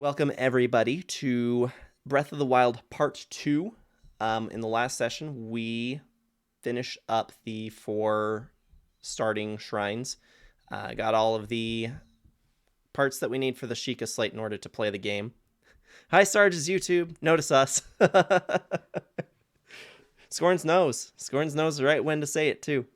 Welcome, everybody, to Breath of the Wild Part 2. In the last session, we finished up the 4 starting shrines. Got all of the parts that we need for the Sheikah Slate in order to play the game. Hi, Sarge's YouTube. Notice us. Scorns knows. Scorns knows the right when to say it, too.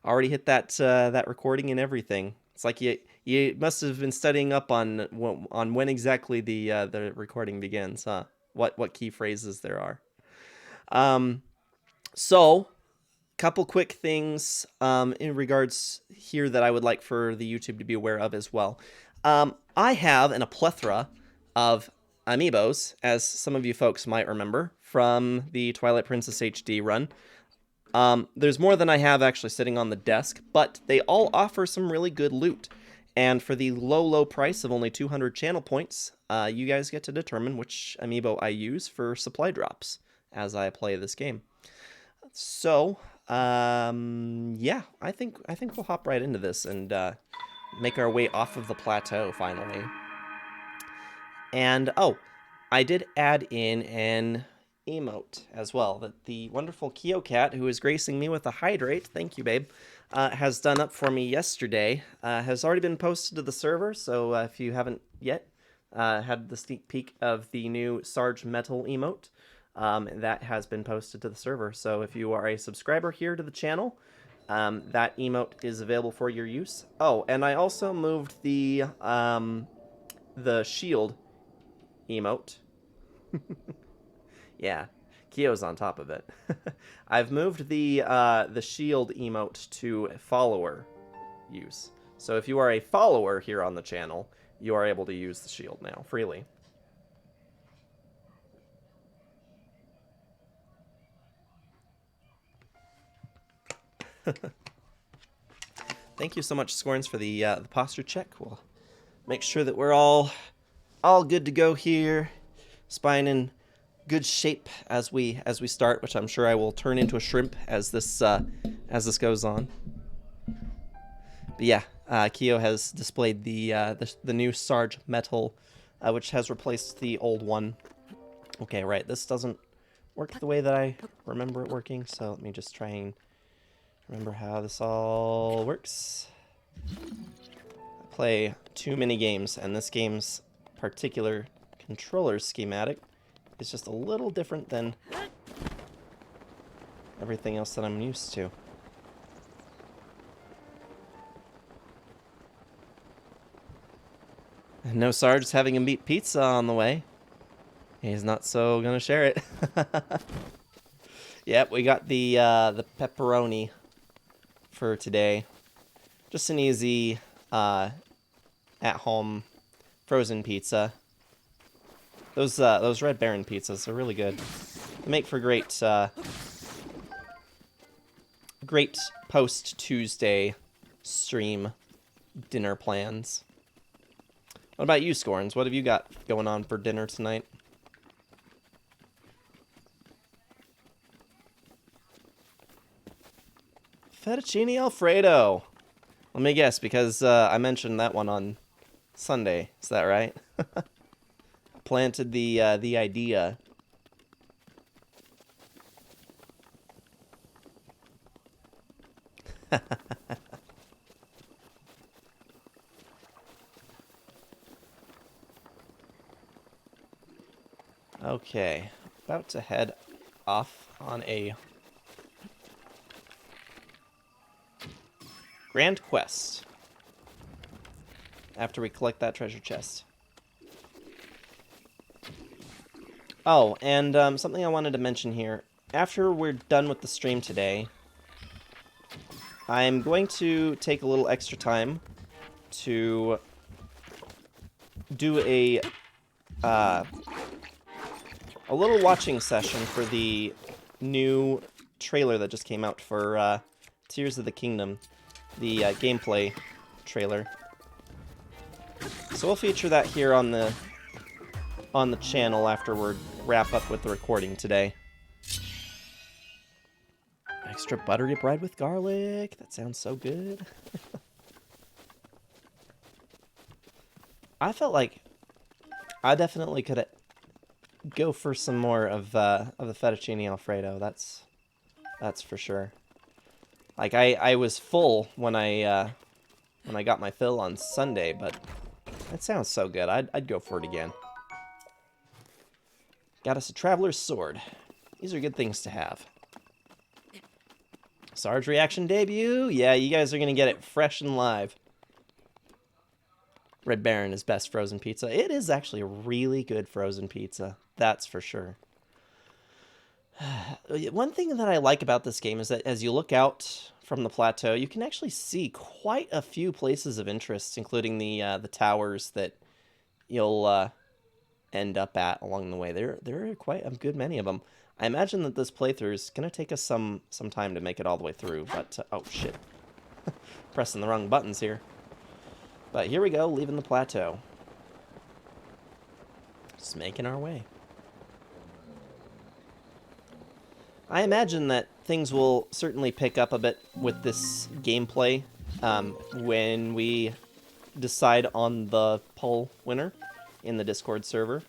Already hit that recording and everything. It's like you must have been studying up on when exactly the recording begins, huh? What key phrases there are. So, couple quick things in regards here that I would like for the YouTube to be aware of as well. I have a plethora of amiibos, as some of you folks might remember from the Twilight Princess HD run. There's more than I have actually sitting on the desk, but they all offer some really good loot. And for the low price of only 200 channel points, you guys get to determine which amiibo I use for supply drops as I play this game. So, yeah, I think we'll hop right into this and make our way off of the plateau finally. And oh, I did add in an emote as well that the wonderful Kyo Cat, who is gracing me with a hydrate, thank you, babe, has done up for me yesterday. Has already been posted to the server, so if you haven't yet had the sneak peek of the new Sarge Metal emote, that has been posted to the server. So if you are a subscriber here to the channel, that emote is available for your use. Oh, and I also moved the shield emote. Yeah, Kyo's on top of it. I've moved the shield emote to follower use. So if you are a follower here on the channel, you are able to use the shield now freely. Thank you so much, Scorns, for the posture check. We'll make sure that we're all good to go here. Spine in good shape as we start, which I'm sure I will turn into a shrimp as this goes on. But yeah, Kyo has displayed the new Sarge Metal, which has replaced the old one. Okay, right, this doesn't work the way that I remember it working, so let me just try and remember how this all works. I play too many games, and this game's particular controller schematic is just a little different than everything else that I'm used to. And no Sarge's having a meat pizza on the way. He's not so gonna share it. Yep, we got the pepperoni for today. Just an easy at-home frozen pizza. Those Red Baron pizzas are really good. They make for great post-Tuesday stream dinner plans. What about you, Scorns? What have you got going on for dinner tonight? Fettuccine Alfredo. Let me guess, because I mentioned that one on Sunday. Is that right? Planted the idea. Okay, about to head off on a grand quest after we collect that treasure chest. Oh, and something I wanted to mention here. After we're done with the stream today, I'm going to take a little extra time to do a little watching session for the new trailer that just came out for Tears of the Kingdom, the gameplay trailer. So we'll feature that here on the channel after we wrap up with the recording today. Extra buttery bread with garlic. That sounds so good. I felt like I definitely could go for some more of the fettuccine alfredo. That's for sure. Like I was full when I got my fill on Sunday, but that sounds so good. I'd go for it again. Got us a traveler's sword. These are good things to have. Sarge reaction debut. Yeah, you guys are gonna get it fresh and live. Red Baron is best frozen pizza. It is actually a really good frozen pizza. That's for sure. One thing that I like about this game is that as you look out from the plateau, you can actually see quite a few places of interest, including the towers that you'll end up at along the way. There are quite a good many of them. I imagine that this playthrough is going to take us some time to make it all the way through, but oh shit. Pressing the wrong buttons here. But here we go, leaving the plateau. Just making our way. I imagine that things will certainly pick up a bit with this gameplay when we decide on the poll winner in the Discord server.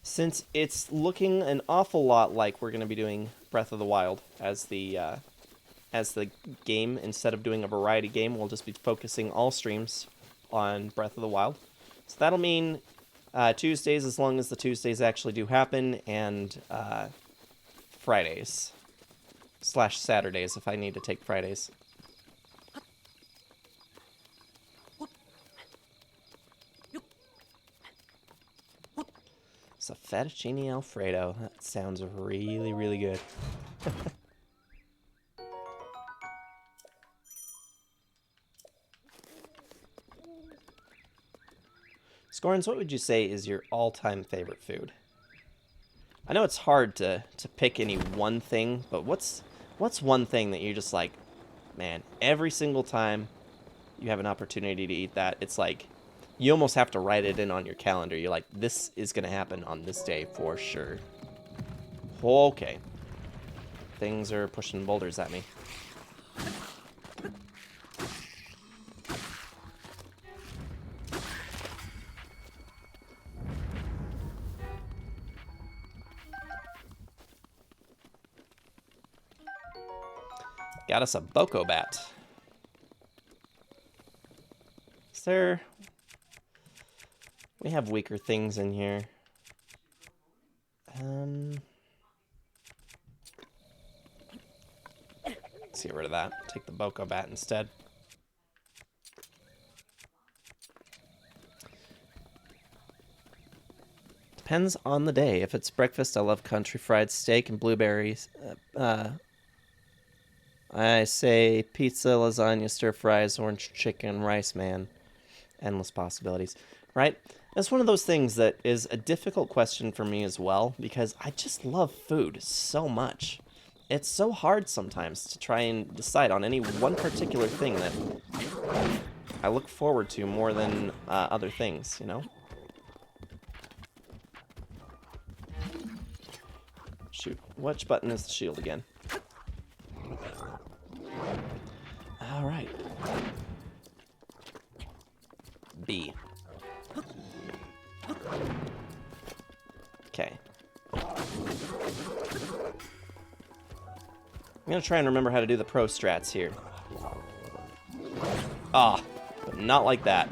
Since it's looking an awful lot like we're going to be doing Breath of the Wild as the game, instead of doing a variety game, we'll just be focusing all streams on Breath of the Wild. So that'll mean Tuesdays, as long as the Tuesdays actually do happen, and Fridays. / Saturdays, if I need to take Fridays. So fettuccine alfredo. That sounds really, really good. Scorns, what would you say is your all-time favorite food? I know it's hard to pick any one thing, but what's one thing that you're just like, man, every single time you have an opportunity to eat that, it's like, you almost have to write it in on your calendar. You're like, this is going to happen on this day for sure. Okay. Things are pushing boulders at me. Got us a Boko Bat. Is there... We have weaker things in here. Let's get rid of that. Take the Boko Bat instead. Depends on the day. If it's breakfast, I love country fried steak and blueberries. I say pizza, lasagna, stir fries, orange chicken, rice, man. Endless possibilities, right? That's one of those things that is a difficult question for me as well, because I just love food so much. It's so hard sometimes to try and decide on any one particular thing that I look forward to more than other things, you know? Shoot, which button is the shield again? Alright. B. Okay. I'm gonna try and remember how to do the pro strats here. Ah, but not like that.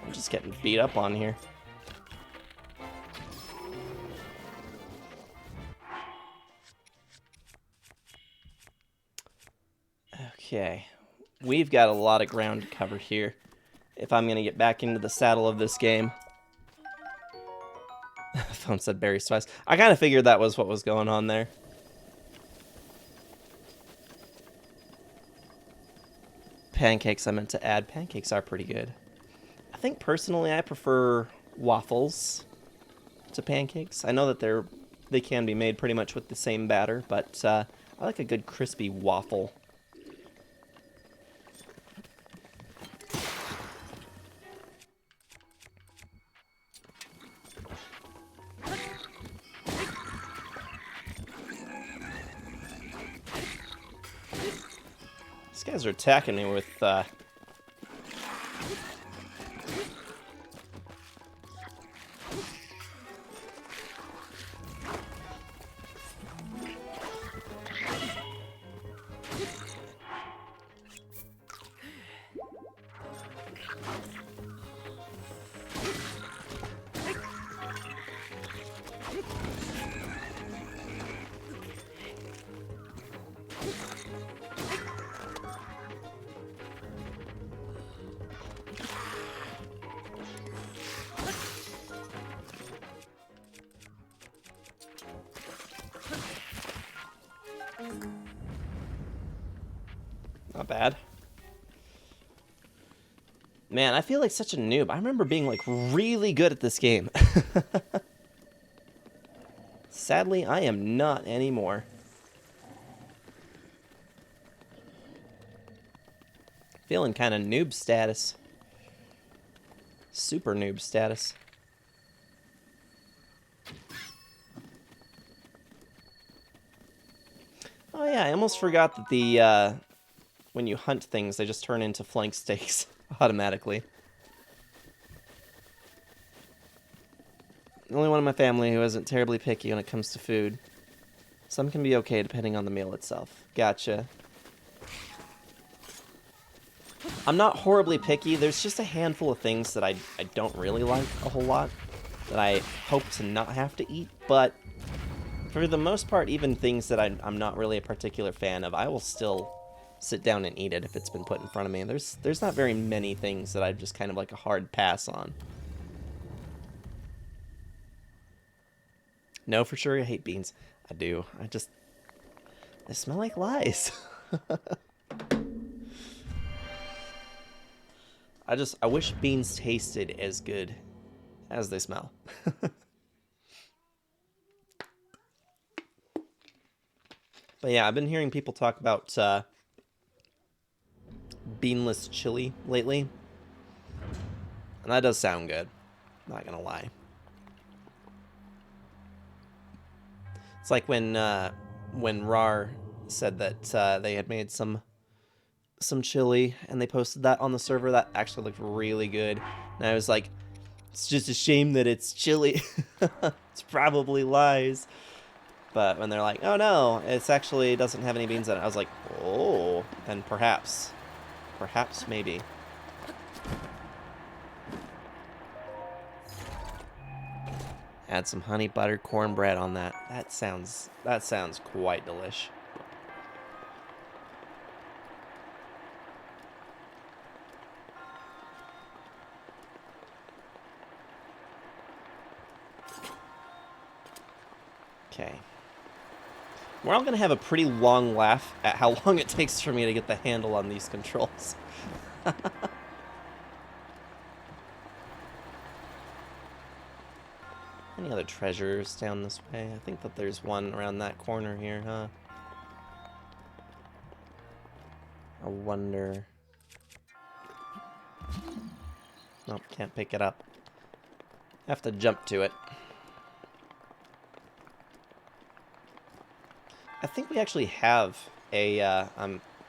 I'm just getting beat up on here. Okay, we've got a lot of ground to cover here if I'm going to get back into the saddle of this game. Phone said berry spice. I kind of figured that was what was going on there. Pancakes, I meant to add. Pancakes are pretty good. I think personally I prefer waffles to pancakes. I know that they can be made pretty much with the same batter, but I like a good crispy waffle. These guys are attacking me with, not bad. Man, I feel like such a noob. I remember being, like, really good at this game. Sadly, I am not anymore. Feeling kind of noob status. Super noob status. Oh yeah, I almost forgot that the, when you hunt things, they just turn into flank steaks automatically. The only one in my family who isn't terribly picky when it comes to food. Some can be okay depending on the meal itself. Gotcha. I'm not horribly picky. There's just a handful of things that I don't really like a whole lot that I hope to not have to eat, but for the most part, even things that I'm not really a particular fan of, I will still sit down and eat it if it's been put in front of me. There's not very many things that I just kind of like a hard pass on. No, for sure, I hate beans. I do. They smell like lies. I wish beans tasted as good as they smell. But yeah, I've been hearing people talk about beanless chili lately. And that does sound good. Not gonna lie. It's like when RAR said that they had made some chili and they posted that on the server that actually looked really good. And I was like, it's just a shame that it's chili. It's probably lies. But when they're like, oh no, it's actually doesn't have any beans in it, I was like, oh, then perhaps. Perhaps, maybe. Add some honey buttered cornbread on that. That sounds quite delish. Okay. We're all going to have a pretty long laugh at how long it takes for me to get the handle on these controls. Any other treasures down this way? I think that there's one around that corner here, huh? I wonder... Nope, can't pick it up. Have to jump to it. I think we actually have a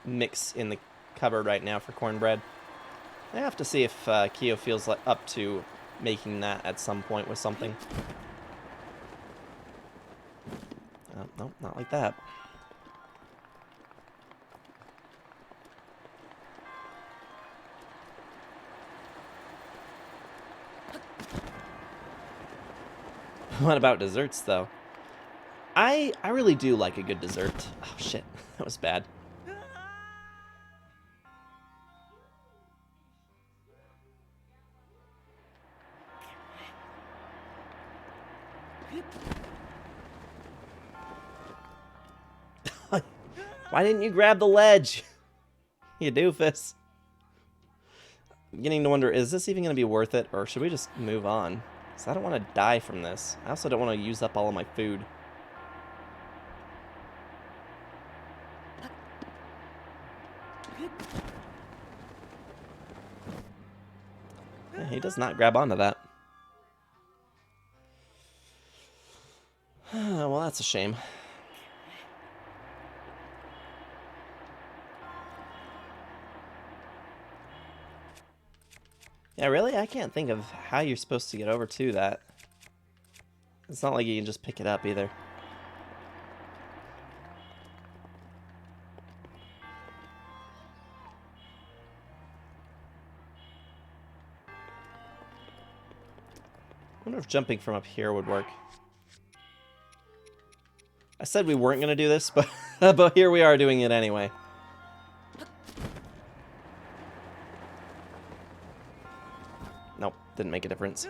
mix in the cupboard right now for cornbread. I have to see if Kyo feels like up to making that at some point with something. Nope, not like that. What about desserts, though? I really do like a good dessert. Oh, shit. That was bad. Why didn't you grab the ledge? You doofus. I'm beginning to wonder, is this even going to be worth it, or should we just move on? Because I don't want to die from this. I also don't want to use up all of my food. Yeah, he does not grab onto that. Well, that's a shame. Yeah, really? I can't think of how you're supposed to get over to that. It's not like you can just pick it up either. I wonder if jumping from up here would work. I said we weren't going to do this, but, but here we are doing it anyway. Nope, didn't make a difference.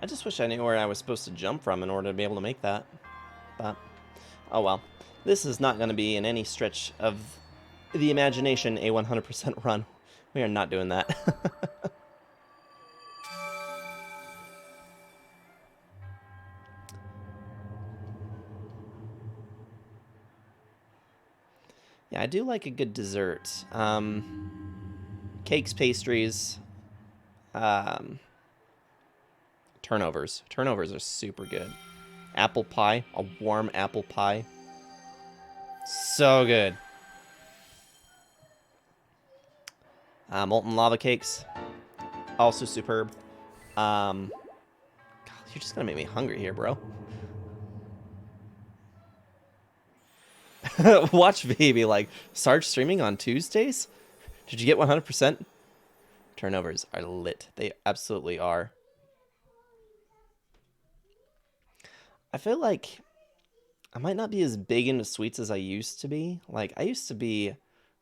I just wish I knew where I was supposed to jump from in order to be able to make that. But, oh well. This is not going to be in any stretch of the imagination a 100% run. We are not doing that. Yeah, I do like a good dessert. Cakes, pastries, turnovers. Turnovers are super good. Apple pie, a warm apple pie. So good. Molten lava cakes, also superb. God, you're just gonna make me hungry here, bro. Watch baby, like, Sarge streaming on Tuesdays? Did you get 100%? Turnovers are lit. They absolutely are. I feel like I might not be as big into sweets as I used to be. Like, I used to be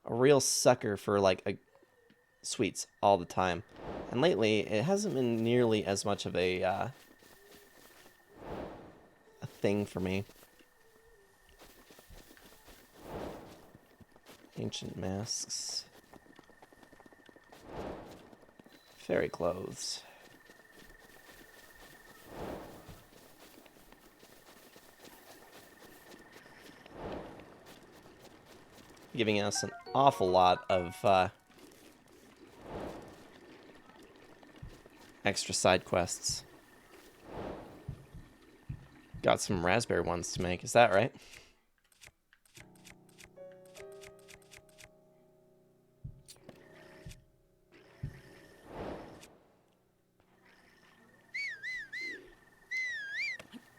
a real sucker for, like, sweets all the time. And lately, it hasn't been nearly as much of a thing for me. Ancient masks. Fairy clothes. Giving us an awful lot of extra side quests. Got some raspberry ones to make, is that right?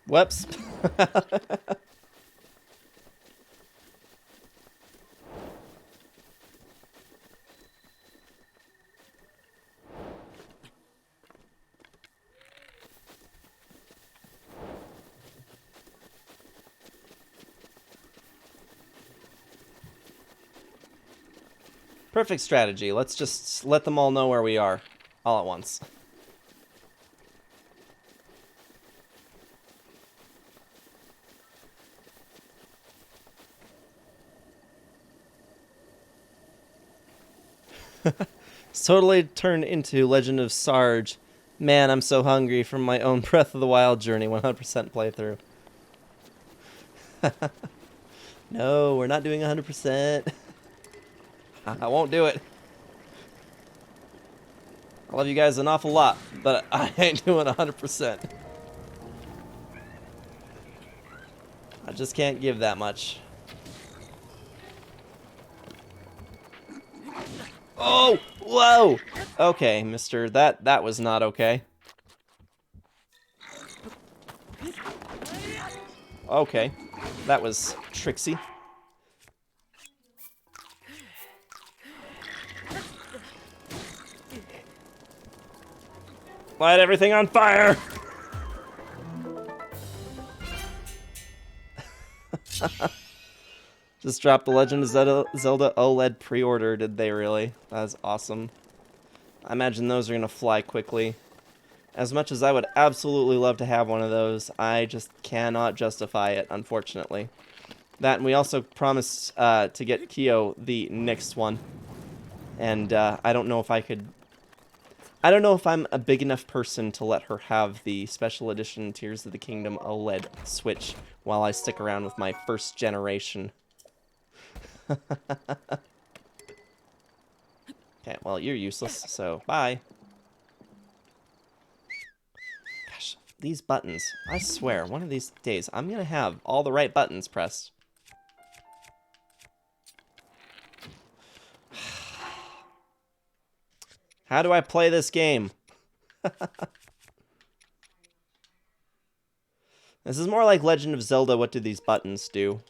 Whoops. Perfect strategy. Let's just let them all know where we are all at once. It's totally turned into Legend of Sarge. Man, I'm so hungry from my own Breath of the Wild journey 100% playthrough. No, we're not doing 100%. I won't do it. I love you guys an awful lot, but I ain't doing 100%. I just can't give that much. Oh, whoa. Okay, mister, that was not okay. Okay, that was tricksy. Light everything on fire! Just dropped the Legend of Zelda OLED pre-order, did they really? That's awesome. I imagine those are going to fly quickly. As much as I would absolutely love to have one of those, I just cannot justify it, unfortunately. That, and we also promised to get Kyo the next one. And I don't know if I could... I don't know if I'm a big enough person to let her have the special edition Tears of the Kingdom OLED Switch while I stick around with my first generation. Okay, well, you're useless, so bye. Gosh, these buttons. I swear, one of these days, I'm gonna have all the right buttons pressed. How do I play this game? This is more like Legend of Zelda. What do these buttons do?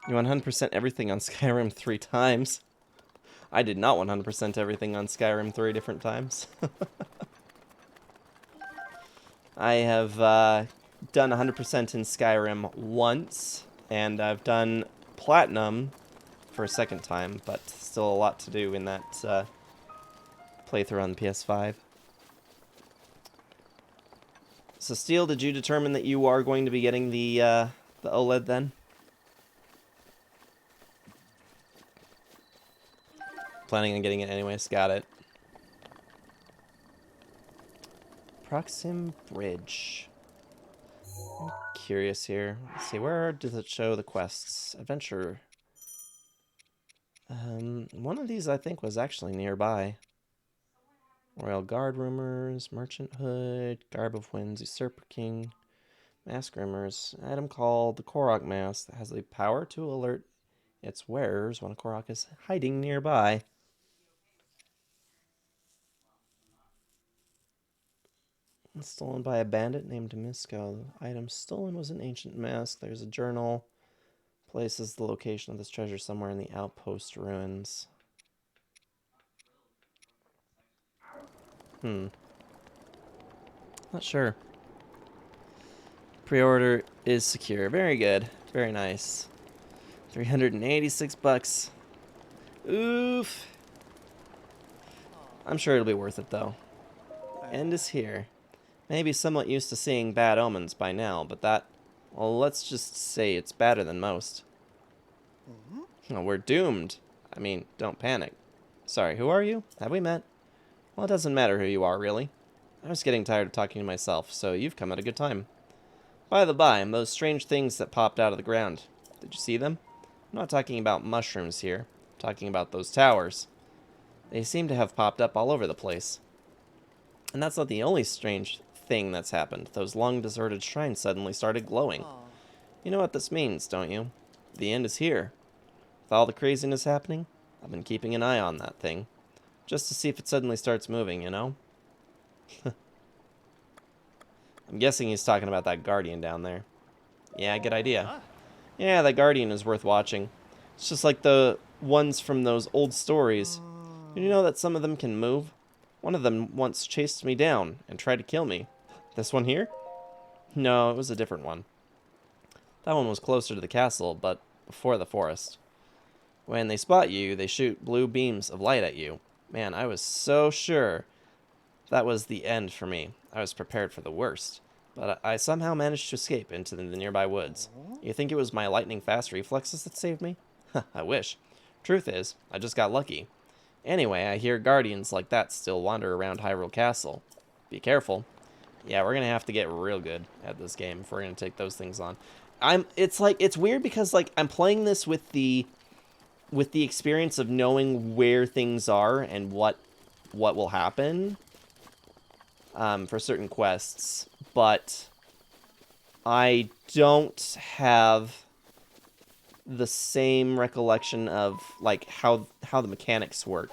You 100% everything on Skyrim 3 times. I did not 100% everything on Skyrim 3 different times. I have done 100% in Skyrim once, and I've done Platinum for a second time, but still a lot to do in that playthrough on the PS5. So, Steel, did you determine that you are going to be getting the OLED then? Planning on getting it anyways. Got it. Proxim Bridge. I'm curious here. Let's see, where does it show the quests? Adventure. One of these I think was actually nearby. Royal Guard Rumors, Merchant Hood, Garb of Winds, Usurper King, Mask Rumors, item called the Korok Mask that has the power to alert its wearers when a Korok is hiding nearby. Stolen by a bandit named Misko. The item stolen was an ancient mask. There's a journal. Places the location of this treasure somewhere in the outpost ruins. Not sure. Pre-order is secure. Very good. Very nice. 386 bucks. Oof. I'm sure it'll be worth it though. End is here. Maybe somewhat used to seeing bad omens by now, but that, well, let's just say it's better than most. Oh, we're doomed. I mean, don't panic. Sorry, who are you? Have we met? Well, it doesn't matter who you are, really. I was getting tired of talking to myself, so you've come at a good time. By the by, those strange things that popped out of the ground. Did you see them? I'm not talking about mushrooms here. I'm talking about those towers. They seem to have popped up all over the place. And that's not the only strange thing that's happened. Those long-deserted shrines suddenly started glowing. You know what this means, don't you? The end is here. With all the craziness happening, I've been keeping an eye on that thing. Just to see if it suddenly starts moving, you know? I'm guessing he's talking about that Guardian down there. Yeah, good idea. Yeah, that Guardian is worth watching. It's just like the ones from those old stories. Did you know that some of them can move? One of them once chased me down and tried to kill me. This one here? No, it was a different one. That one was closer to the castle, but before the forest. When they spot you, they shoot blue beams of light at you. Man, I was so sure that was the end for me. I was prepared for the worst. But I somehow managed to escape into the nearby woods. You think it was my lightning-fast reflexes that saved me? I wish. Truth is, I just got lucky. Anyway, I hear guardians like that still wander around Hyrule Castle. Be careful. Yeah, we're gonna have to get real good at this game if we're gonna take those things on. It's weird because like I'm playing this with the experience of knowing where things are and what will happen for certain quests, but I don't have the same recollection of like how the mechanics work,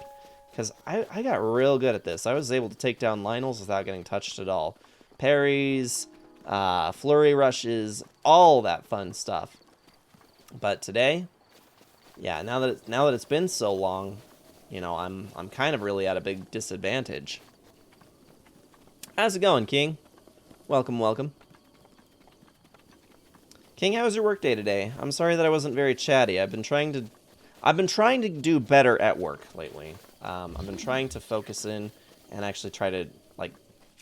because I got real good at this. I was able to take down Lionels without getting touched at all. Parries, flurry rushes, all that fun stuff. But today, yeah, now that it's been so long, you know, I'm kind of really at a big disadvantage. How's it going, King? Welcome, welcome. King, how was your workday today? I'm sorry that I wasn't very chatty. I've been trying to do better at work lately. I've been trying to focus in and actually try to like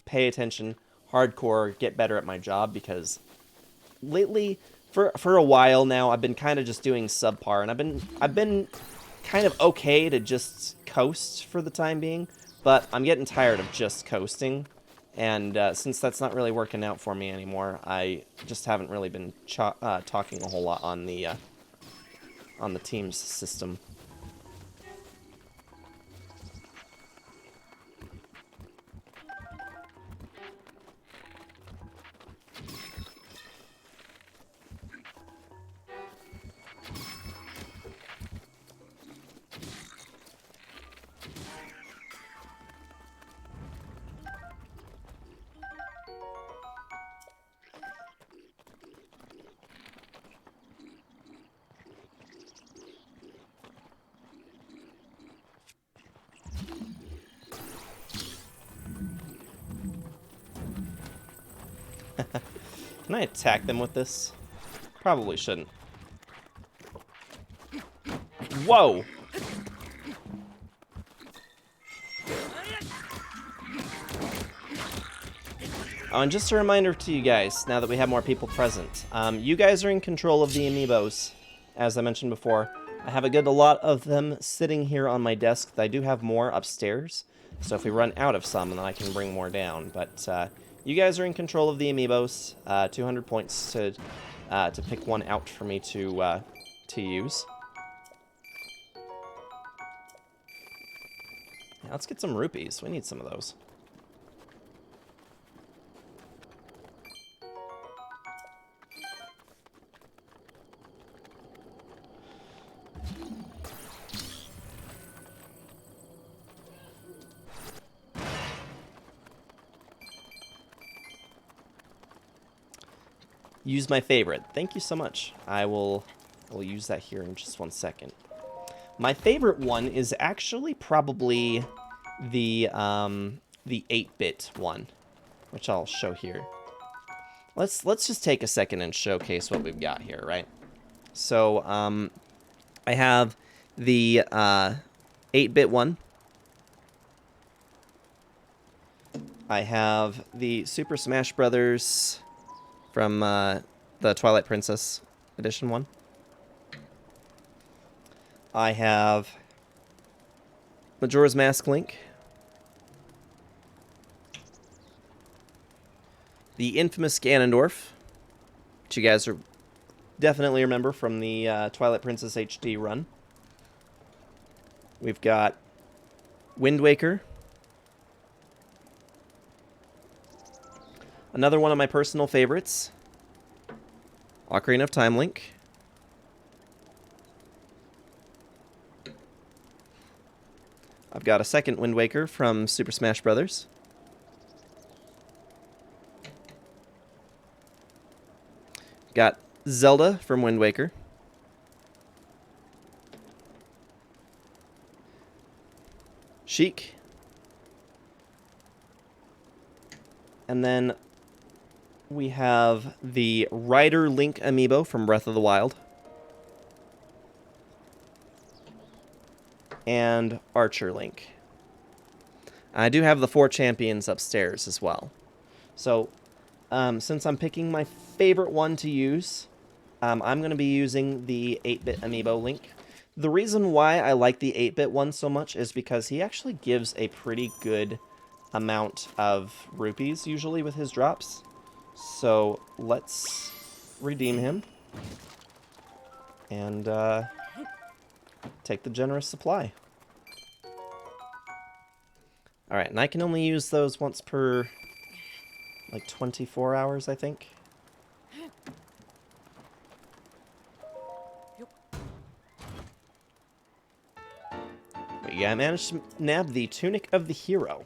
pay attention, hardcore, get better at my job, because lately for a while now I've been kind of just doing subpar, and I've been kind of okay to just coast for the time being, but I'm getting tired of just coasting. And since that's not really working out for me anymore, I just haven't really been talking a whole lot on the Teams system. Can I attack them with this? Probably shouldn't. Whoa! Oh, and just a reminder to you guys, now that we have more people present, you guys are in control of the amiibos, as I mentioned before. I have a lot of them sitting here on my desk. I do have more upstairs, so if we run out of some, then I can bring more down. But you guys are in control of the amiibos. 200 points to pick one out for me to use. Yeah, let's get some rupees. We need some of those. Use my favorite. Thank you so much. I will use that here in just 1 second. My favorite one is actually probably the 8-bit one, which I'll show here. Let's just take a second and showcase what we've got here, right? So I have the 8-bit one. I have the Super Smash Brothers from the Twilight Princess edition one. I have Majora's Mask Link. The infamous Ganondorf, which you guys definitely remember from the Twilight Princess HD run. We've got Wind Waker. Another one of my personal favorites, Ocarina of Time Link. I've got a second Wind Waker from Super Smash Brothers. Got Zelda from Wind Waker. Sheik. And then we have the Rider Link amiibo from Breath of the Wild. And Archer Link. I do have the 4 champions upstairs as well. So, since I'm picking my favorite one to use, I'm going to be using the 8-bit amiibo Link. The reason why I like the 8-bit one so much is because he actually gives a pretty good amount of rupees, usually, with his drops. So, let's redeem him. And, take the generous supply. Alright, and I can only use those once per, like, 24 hours, I think. But yeah, I managed to nab the Tunic of the Hero.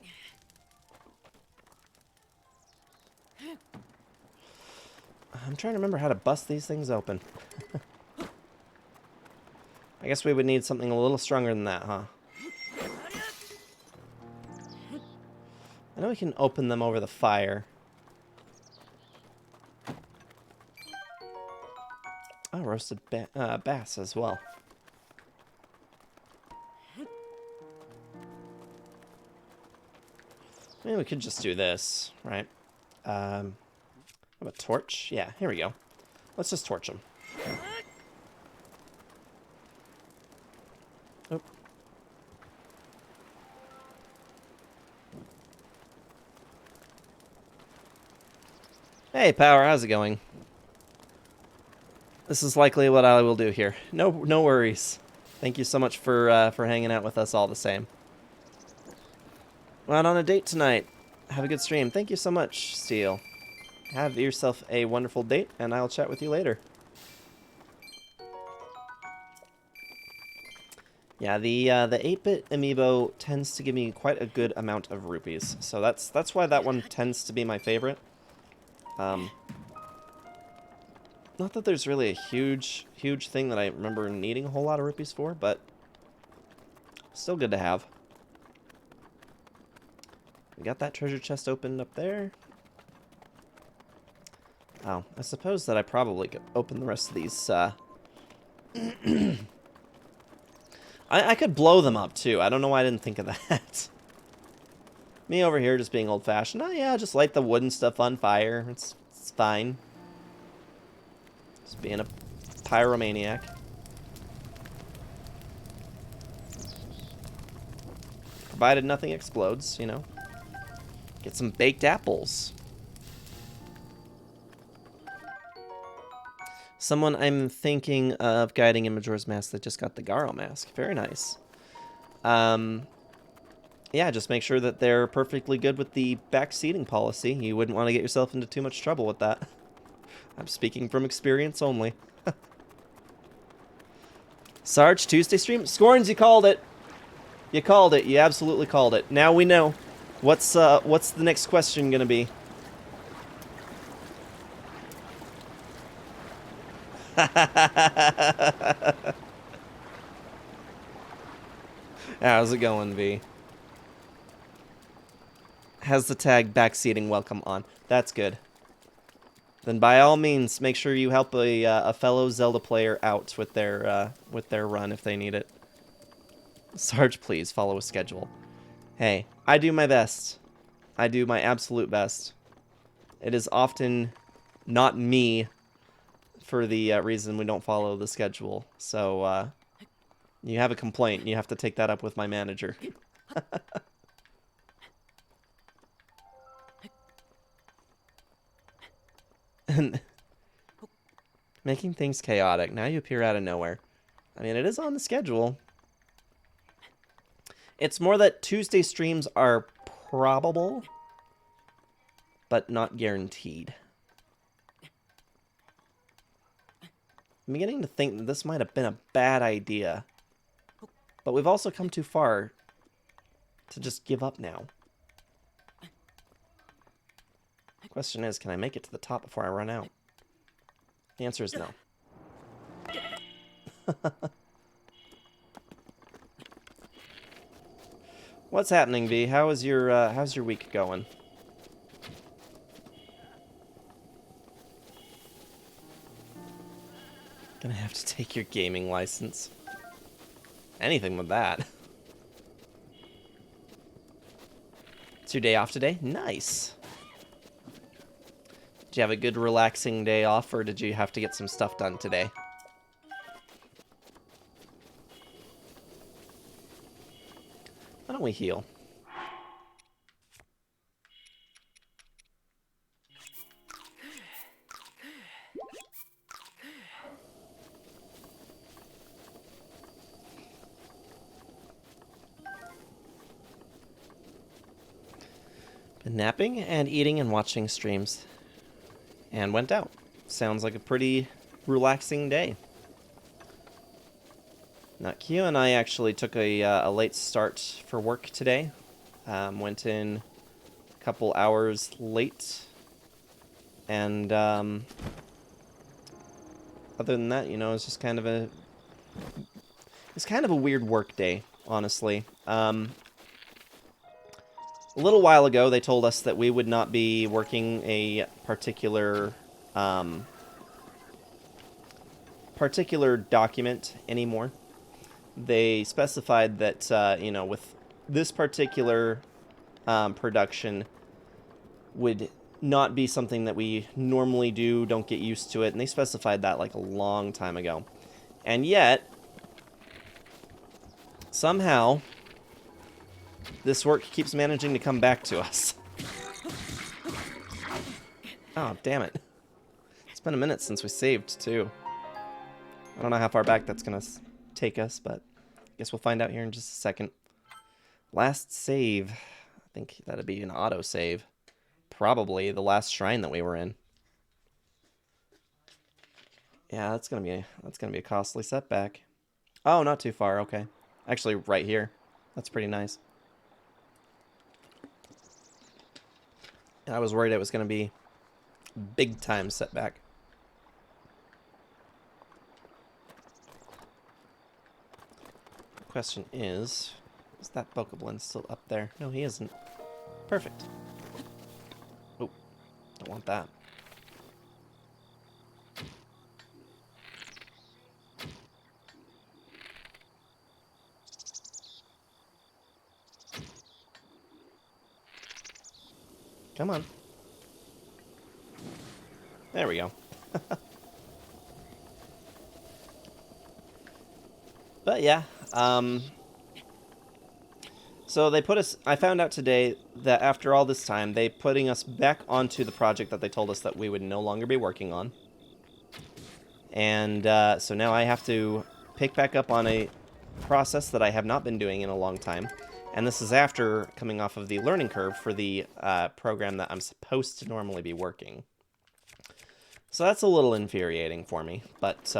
I'm trying to remember how to bust these things open. I guess we would need something a little stronger than that, huh? I know we can open them over the fire. Oh, roasted bass as well. Maybe we could just do this, right? How about torch? Yeah, here we go. Let's just torch them. Oh. Hey, Power, how's it going? This is likely what I will do here. No worries. Thank you so much for hanging out with us all the same. We're out on a date tonight. Have a good stream. Thank you so much, Steel. Have yourself a wonderful date, and I'll chat with you later. Yeah, the 8-bit amiibo tends to give me quite a good amount of rupees, so that's why that one tends to be my favorite. Not that there's really a huge thing that I remember needing a whole lot of rupees for, but still good to have. We got that treasure chest opened up there. Oh, I suppose that I probably could open the rest of these, I could blow them up, too. I don't know why I didn't think of that. Me over here just being old-fashioned. Oh, yeah, just light the wooden stuff on fire. It's fine. Just being a pyromaniac. Provided nothing explodes, you know. Get some baked apples. Someone I'm thinking of guiding in Majora's Mask that just got the Garo mask. Very nice. Yeah, just make sure that they're perfectly good with the back seating policy. You wouldn't want to get yourself into too much trouble with that. I'm speaking from experience only. Sarge, Tuesday stream? Scorns, you called it. You called it. You absolutely called it. Now we know. What's the next question gonna be? How's it going, V? Has the tag backseating welcome on. That's good. Then by all means, make sure you help a fellow Zelda player out with their run if they need it. Sarge, please follow a schedule. Hey, I do my best. I do my absolute best. It is often not me for the reason we don't follow the schedule. So, you have a complaint. You have to take that up with my manager. And making things chaotic. Now you appear out of nowhere. I mean, it is on the schedule. It's more that Tuesday streams are probable, but not guaranteed. I'm beginning to think that this might have been a bad idea. But we've also come too far to just give up now. The question is, can I make it to the top before I run out? The answer is no. What's happening, V? How's your week going? Gonna have to take your gaming license. Anything with that. It's your day off today? Nice. Did you have a good relaxing day off, or did you have to get some stuff done today? Why don't we heal? Been napping and eating and watching streams. And went out. Sounds like a pretty relaxing day. Not Q and I actually took a late start for work today. Went in a couple hours late. And other than that, you know, it's just kind of a weird work day, honestly. A little while ago, they told us that we would not be working a particular document anymore. They specified that, you know, with this particular production would not be something that we normally do, don't get used to it, and they specified that like a long time ago. And yet, somehow, this work keeps managing to come back to us. Oh, damn it. It's been a minute since we saved, too. I don't know how far back that's going to take us, but I guess we'll find out here in just a second. Last save. I think that'd be an autosave. Probably the last shrine that we were in. Yeah, that's gonna be a costly setback. Oh, not too far, okay. Actually, right here. That's pretty nice. I was worried it was going to be big time setback. Question is that Bokoblin still up there? No, he isn't. Perfect. Oh, don't want that. Come on. There we go. But yeah, so they put us, I found out today that after all this time, they putting us back onto the project that they told us that we would no longer be working on. And so now I have to pick back up on a process that I have not been doing in a long time. And this is after coming off of the learning curve for the program that I'm supposed to normally be working. So that's a little infuriating for me, but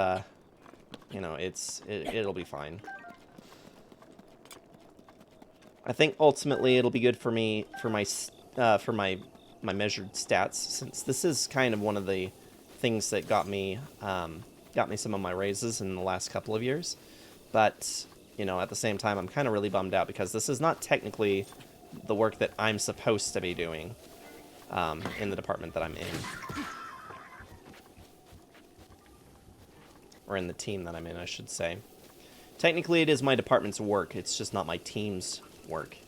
you know, it'll be fine. I think ultimately it'll be good for me for my measured stats, since this is kind of one of the things that got me some of my raises in the last couple of years. But you know, at the same time, I'm kind of really bummed out because this is not technically the work that I'm supposed to be doing in the department that I'm in. Or in the team that I'm in, I should say. Technically, it is my department's work. It's just not my team's work.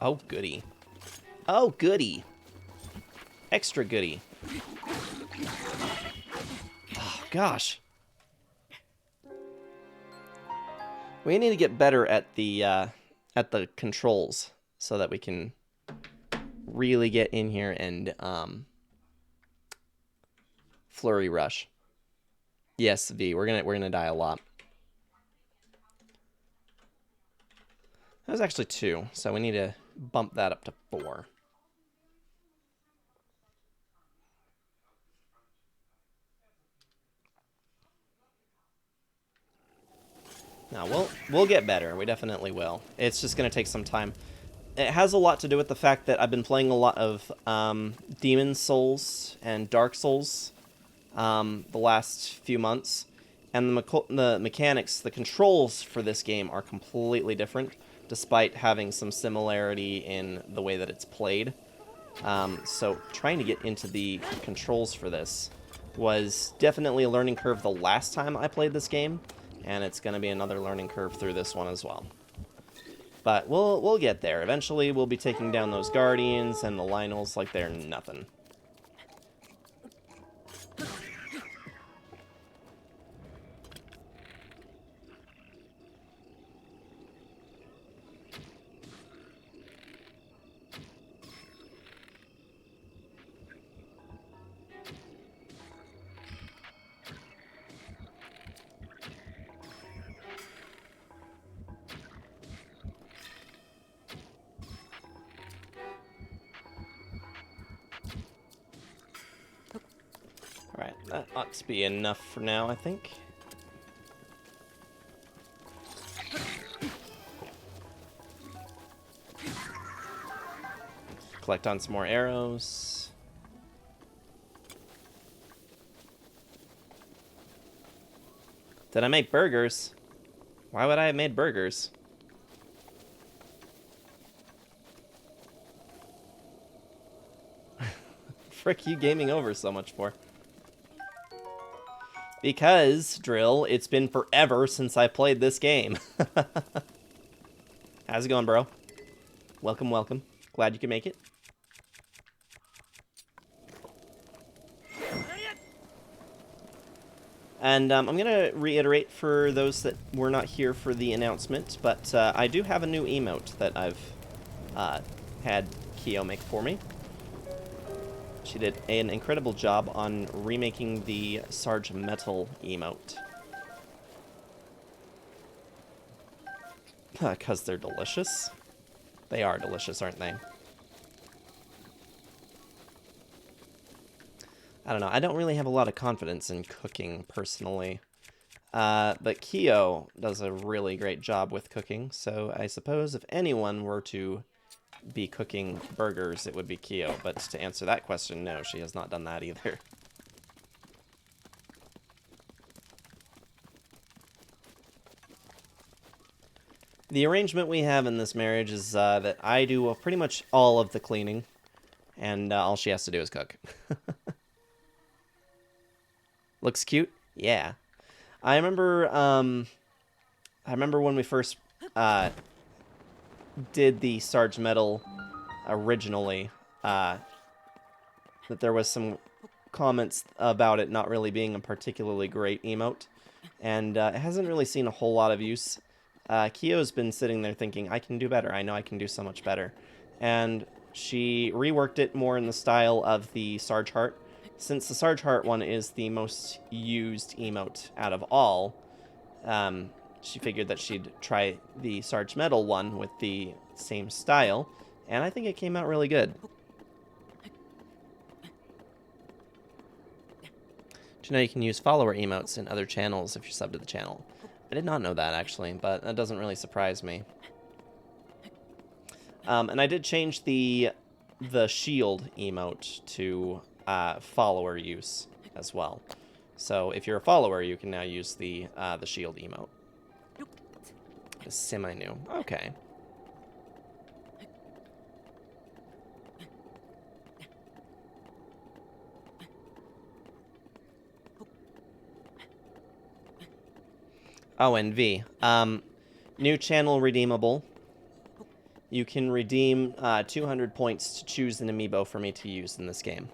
Oh, goody. Oh, goody. Extra goody. Oh, gosh. We need to get better at the controls so that we can really get in here and flurry rush. Yes, V. We're gonna die a lot. That was actually 2, so we need to bump that up to 4. Now we'll get better. We definitely will. It's just gonna take some time. It has a lot to do with the fact that I've been playing a lot of Demon Souls and Dark Souls the last few months, and the mechanics, the controls for this game are completely different, despite having some similarity in the way that it's played. So trying to get into the controls for this was definitely a learning curve the last time I played this game, and it's going to be another learning curve through this one as well. But we'll get there. Eventually, we'll be taking down those Guardians and the Lynels like they're nothing. Alright, that ought to be enough for now, I think. Collect on some more arrows. Did I make burgers? Why would I have made burgers? Frick you gaming over so much for? Because, Drill, it's been forever since I played this game. How's it going, bro? Welcome, welcome. Glad you can make it. And I'm going to reiterate for those that were not here for the announcement, but I do have a new emote that I've had Kyo make for me. She did an incredible job on remaking the Sarge Metal emote. Because they're delicious. They are delicious, aren't they? I don't know. I don't really have a lot of confidence in cooking, personally. But Kyo does a really great job with cooking, so I suppose if anyone were to be cooking burgers, it would be Kyo. But to answer that question, no, she has not done that either. The arrangement we have in this marriage is that I do pretty much all of the cleaning, and all she has to do is cook. Looks cute? Yeah. I remember I remember when we first did the Sarge Metal originally, that there was some comments about it not really being a particularly great emote, and it hasn't really seen a whole lot of use. Kyo's been sitting there thinking, I can do better, I know I can do so much better, and she reworked it more in the style of the Sarge Heart. Since the Sarge Heart one is the most used emote out of all, she figured that she'd try the Sarge Metal one with the same style, and I think it came out really good. Did you know you can use follower emotes in other channels if you're subbed to the channel? I did not know that, actually, but that doesn't really surprise me. And I did change the shield emote to follower use as well. So if you're a follower, you can now use the shield emote. Semi-new. Okay. Oh, and V. New channel redeemable. You can redeem 200 points to choose an amiibo for me to use in this game.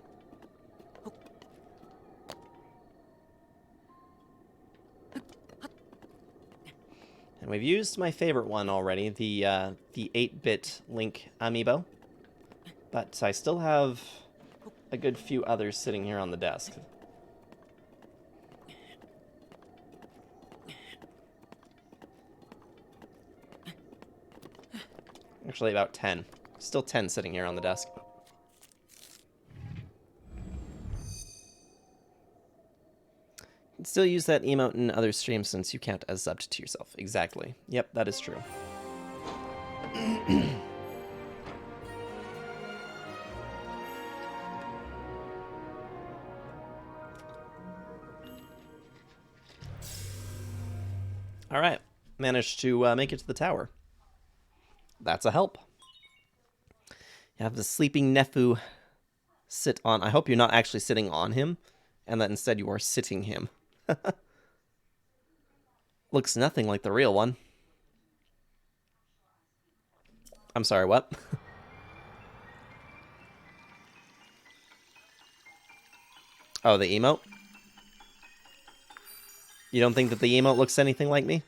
And we've used my favorite one already, the 8-bit Link amiibo. But I still have a good few others sitting here on the desk. Actually, about 10. Still 10 sitting here on the desk. You can still use that emote in other streams since you count as subbed to yourself. Exactly. Yep, that is true. All right. Managed to make it to the tower. That's a help. You have the sleeping Nefu sit on. I hope you're not actually sitting on him, and that instead you are sitting him. Looks nothing like the real one. I'm sorry, what? Oh, the emote? You don't think that the emote looks anything like me?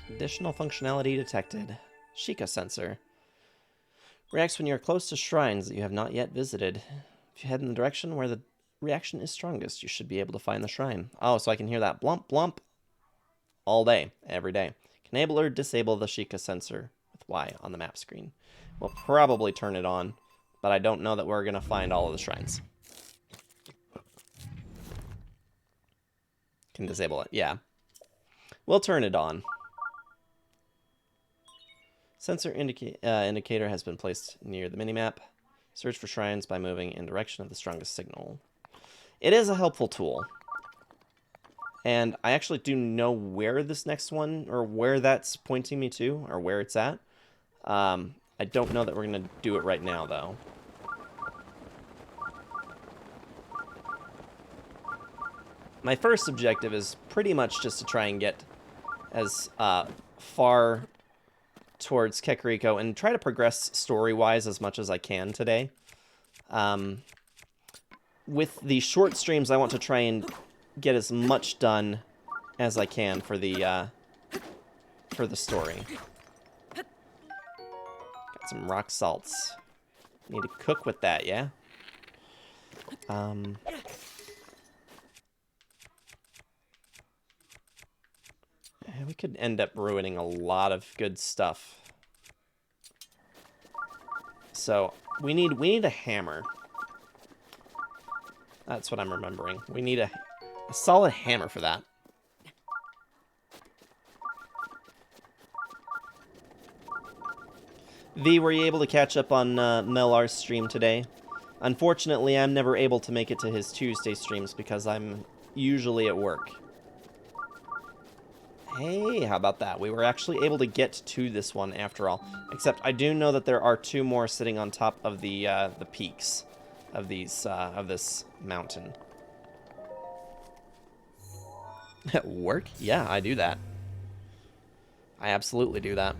Additional functionality detected. Sheikah sensor. Reacts when you are close to shrines that you have not yet visited. If you head in the direction where the reaction is strongest, you should be able to find the shrine. Oh, so I can hear that blump blump all day, every day. Can enable or disable the Sheikah sensor with Y on the map screen. We'll probably turn it on, but I don't know that we're going to find all of the shrines. Can disable it, yeah. We'll turn it on. Sensor indicator has been placed near the minimap. Search for shrines by moving in direction of the strongest signal. It is a helpful tool. And I actually do know where this next one, or where that's pointing me to, or where it's at. I don't know that we're going to do it right now, though. My first objective is pretty much just to try and get as far towards Kakariko and try to progress story-wise as much as I can today. With the short streams, I want to try and get as much done as I can for the story. Got some rock salts. Need to cook with that, yeah? We could end up ruining a lot of good stuff. So, we need a hammer. That's what I'm remembering. We need a solid hammer for that. V, were you able to catch up on Melar's stream today? Unfortunately, I'm never able to make it to his Tuesday streams because I'm usually at work. Hey, how about that? We were actually able to get to this one after all. Except I do know that there are 2 more sitting on top of the peaks of this mountain. Work? Yeah, I do that. I absolutely do that.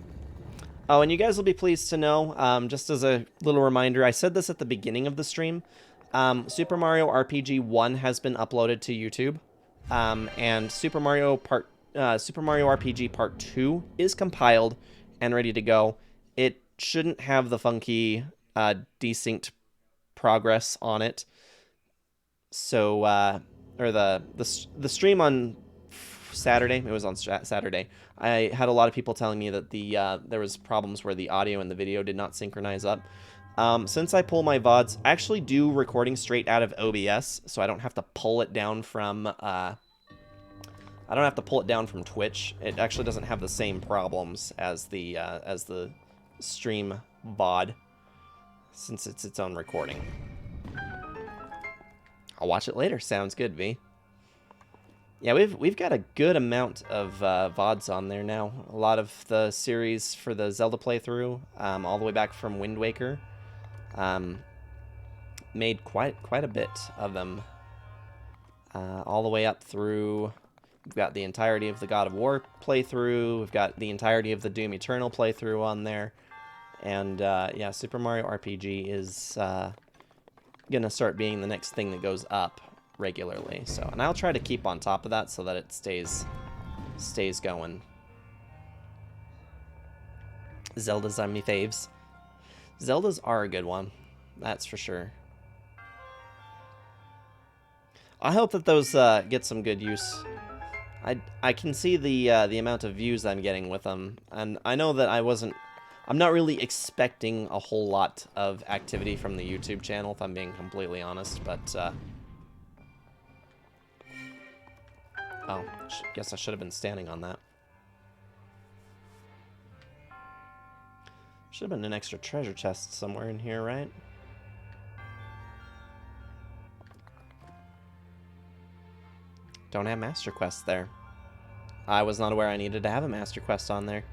Oh, and you guys will be pleased to know, just as a little reminder, I said this at the beginning of the stream. Super Mario RPG 1 has been uploaded to YouTube, and Super Mario RPG Part 2 is compiled and ready to go. It shouldn't have the funky desynced progress on it. So, or the stream on Saturday, it was on Saturday, I had a lot of people telling me that there was problems where the audio and the video did not synchronize up. Since I pull my VODs, I actually do recording straight out of OBS, so I don't have to pull it down from Twitch. It actually doesn't have the same problems as the stream VOD, since it's its own recording. I'll watch it later. Sounds good, V. Yeah, we've got a good amount of VODs on there now. A lot of the series for the Zelda playthrough, all the way back from Wind Waker. Made quite a bit of them. All the way up through... We've got the entirety of the God of War playthrough. We've got the entirety of the Doom Eternal playthrough on there. And, yeah, Super Mario RPG is gonna start being the next thing that goes up regularly. So, and I'll try to keep on top of that so that it stays going. Zelda's on me faves. Zeldas are a good one, that's for sure. I hope that those get some good use. I can see the amount of views I'm getting with them, and I know that I'm not really expecting a whole lot of activity from the YouTube channel, if I'm being completely honest, but oh, guess I should have been standing on that. Should have been an extra treasure chest somewhere in here, right? Don't have Master Quest there. I was not aware I needed to have a Master Quest on there.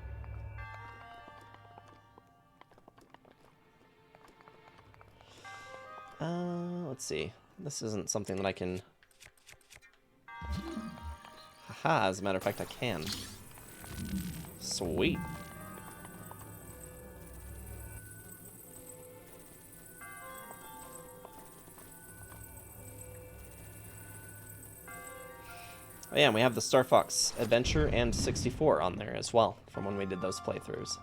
Let's see. This isn't something that I can... Haha, as a matter of fact, I can. Sweet. Oh yeah, and we have the Star Fox Adventure and 64 on there as well, from when we did those playthroughs.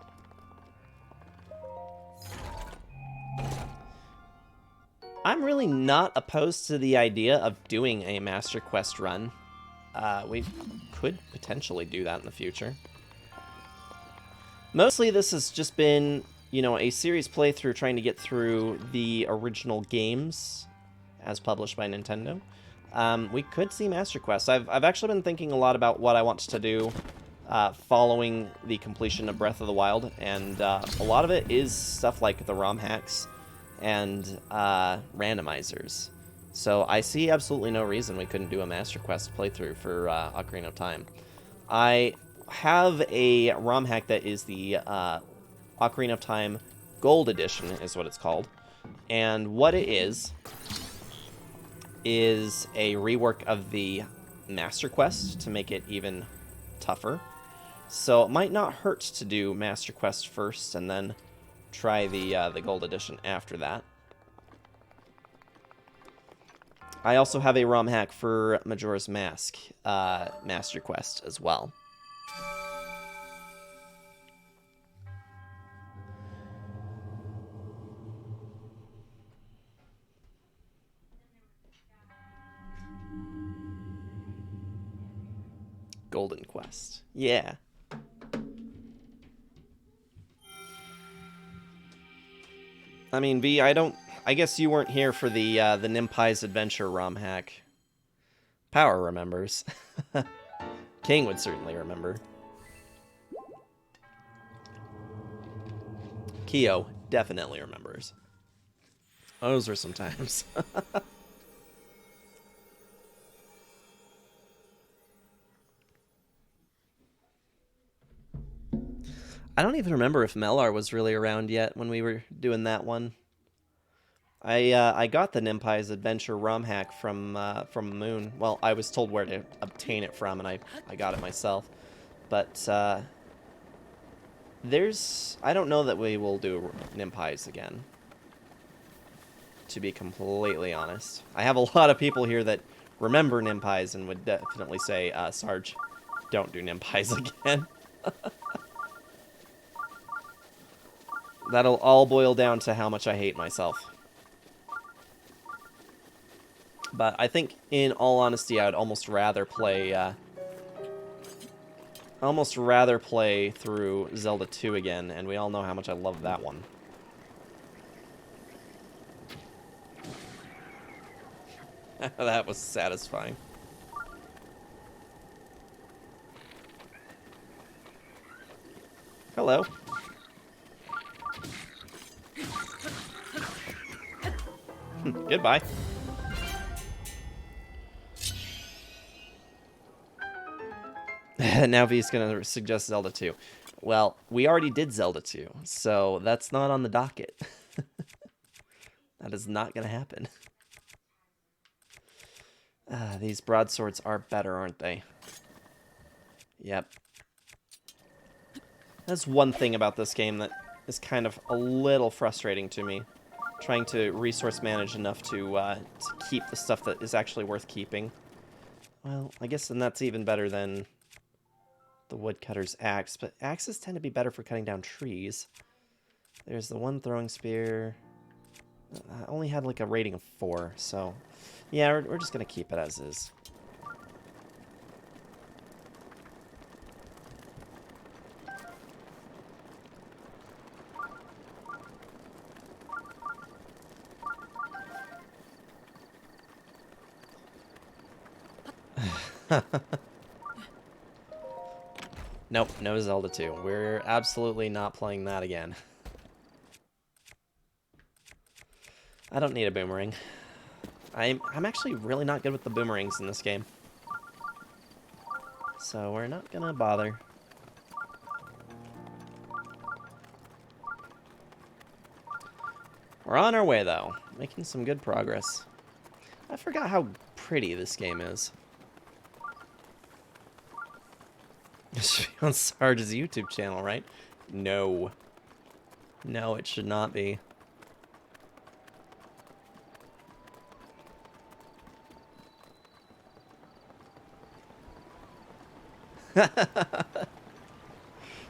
I'm really not opposed to the idea of doing a Master Quest run. We could potentially do that in the future. Mostly this has just been, you know, a series playthrough trying to get through the original games as published by Nintendo. We could see Master Quest. I've actually been thinking a lot about what I want to do following the completion of Breath of the Wild, and a lot of it is stuff like the ROM hacks and randomizers. So I see absolutely no reason we couldn't do a Master Quest playthrough for Ocarina of Time. I have a ROM hack that is the Ocarina of Time Gold Edition, is what it's called. And what it is a rework of the Master Quest to make it even tougher. So it might not hurt to do Master Quest first and then try the Gold Edition after that. I also have a ROM hack for Majora's Mask Master Quest as well. Golden Quest. Yeah. I mean, V, I guess you weren't here for the Nimpai's Adventure ROM hack. Power remembers. King would certainly remember. Kyo definitely remembers. Those were some times. I don't even remember if Melar was really around yet when we were doing that one. I got the Nimpai's Adventure ROM hack from Moon. Well, I was told where to obtain it from, and I got it myself. But I don't know that we will do Nimpai's again, to be completely honest. I have a lot of people here that remember Nimpai's and would definitely say, Sarge, don't do Nimpai's again. That'll all boil down to how much I hate myself. But I think, in all honesty, I would almost rather play through Zelda 2 again, and we all know how much I love that one. That was satisfying. Hello. Goodbye. Now V's gonna suggest Zelda 2. Well, we already did Zelda 2, so that's not on the docket. That is not gonna happen. These broadswords are better, aren't they? Yep. That's one thing about this game that is kind of a little frustrating to me. Trying to resource manage enough to keep the stuff that is actually worth keeping. Well, I guess then that's even better than the woodcutter's axe, but axes tend to be better for cutting down trees. There's the one throwing spear. I only had like a rating of 4, so yeah, we're just gonna keep it as is. Nope, no Zelda 2. We're absolutely not playing that again. I don't need a boomerang. I'm actually really not good with the boomerangs in this game. So we're not gonna bother. We're on our way, though. Making some good progress. I forgot how pretty this game is. It should be on Sarge's YouTube channel, right? No. No, it should not be.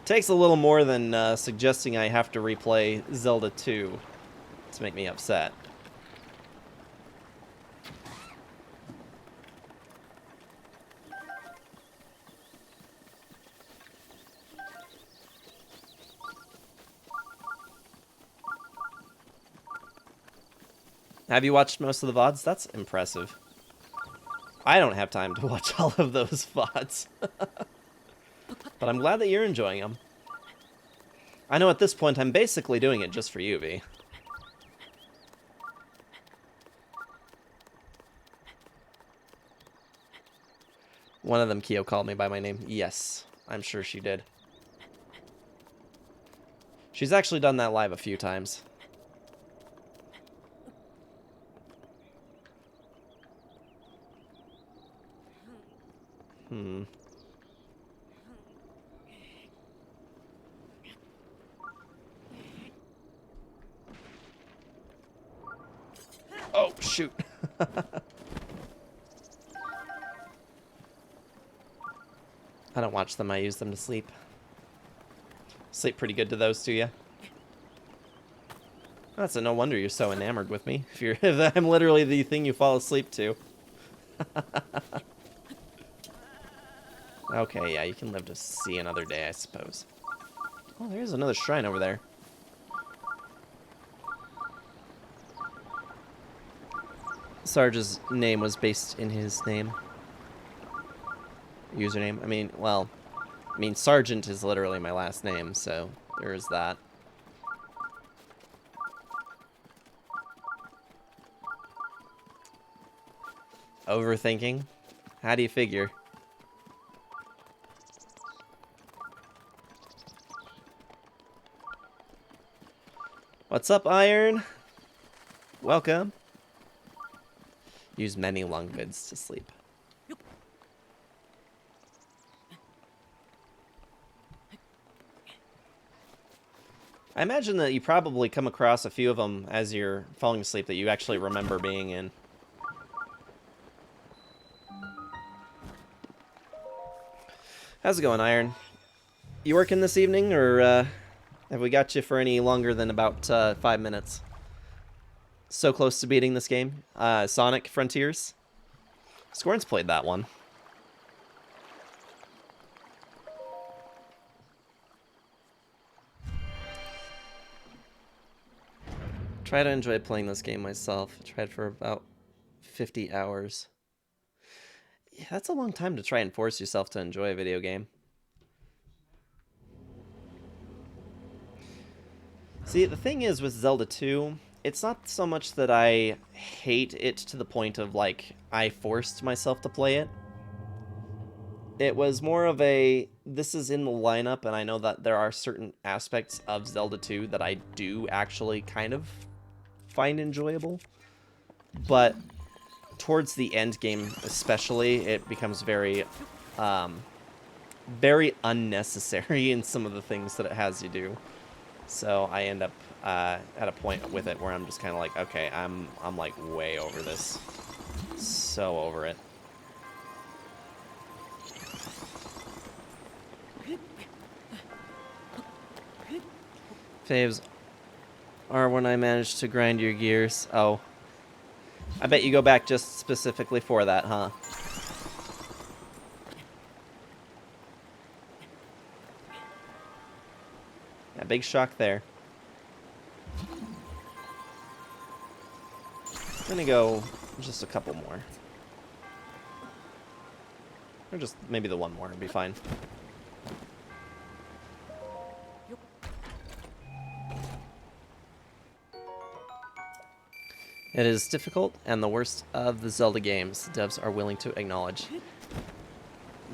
Takes a little more than suggesting I have to replay Zelda 2 to make me upset. Have you watched most of the VODs? That's impressive. I don't have time to watch all of those VODs. But I'm glad that you're enjoying them. I know at this point I'm basically doing it just for you, V. One of them, Kyo, called me by my name. Yes, I'm sure she did. She's actually done that live a few times. Oh, shoot. I don't watch them, I use them to sleep. Sleep pretty good to those, do you? That's no wonder you're so enamored with me. If I'm literally the thing you fall asleep to. Okay, yeah, you can live to see another day, I suppose. Oh, there's another shrine over there. Sarge's name was based in his name. Username. I mean, Sergeant is literally my last name, so there is that. Overthinking? How do you figure? What's up, Iron? Welcome. Use many lung vids to sleep. I imagine that you probably come across a few of them as you're falling asleep that you actually remember being in. How's it going, Iron? You working this evening, or have we got you for any longer than about 5 minutes? So close to beating this game. Sonic Frontiers. Scorn's played that one. Try to enjoy playing this game myself. I tried for about 50 hours. Yeah, that's a long time to try and force yourself to enjoy a video game. See, the thing is with Zelda 2, it's not so much that I hate it to the point of, like, I forced myself to play it. It was more of a, this is in the lineup, and I know that there are certain aspects of Zelda 2 that I do actually kind of find enjoyable. But towards the end game especially, it becomes very, very unnecessary in some of the things that it has you do. So I end up at a point with it where I'm just kind of like, okay, I'm like way over this. So over it. Faves are when I manage to grind your gears. Oh. I bet you go back just specifically for that, huh? Yeah, big shock there. I'm gonna go just a couple more. Or just maybe the one more would be fine. It is difficult and the worst of the Zelda games, devs are willing to acknowledge.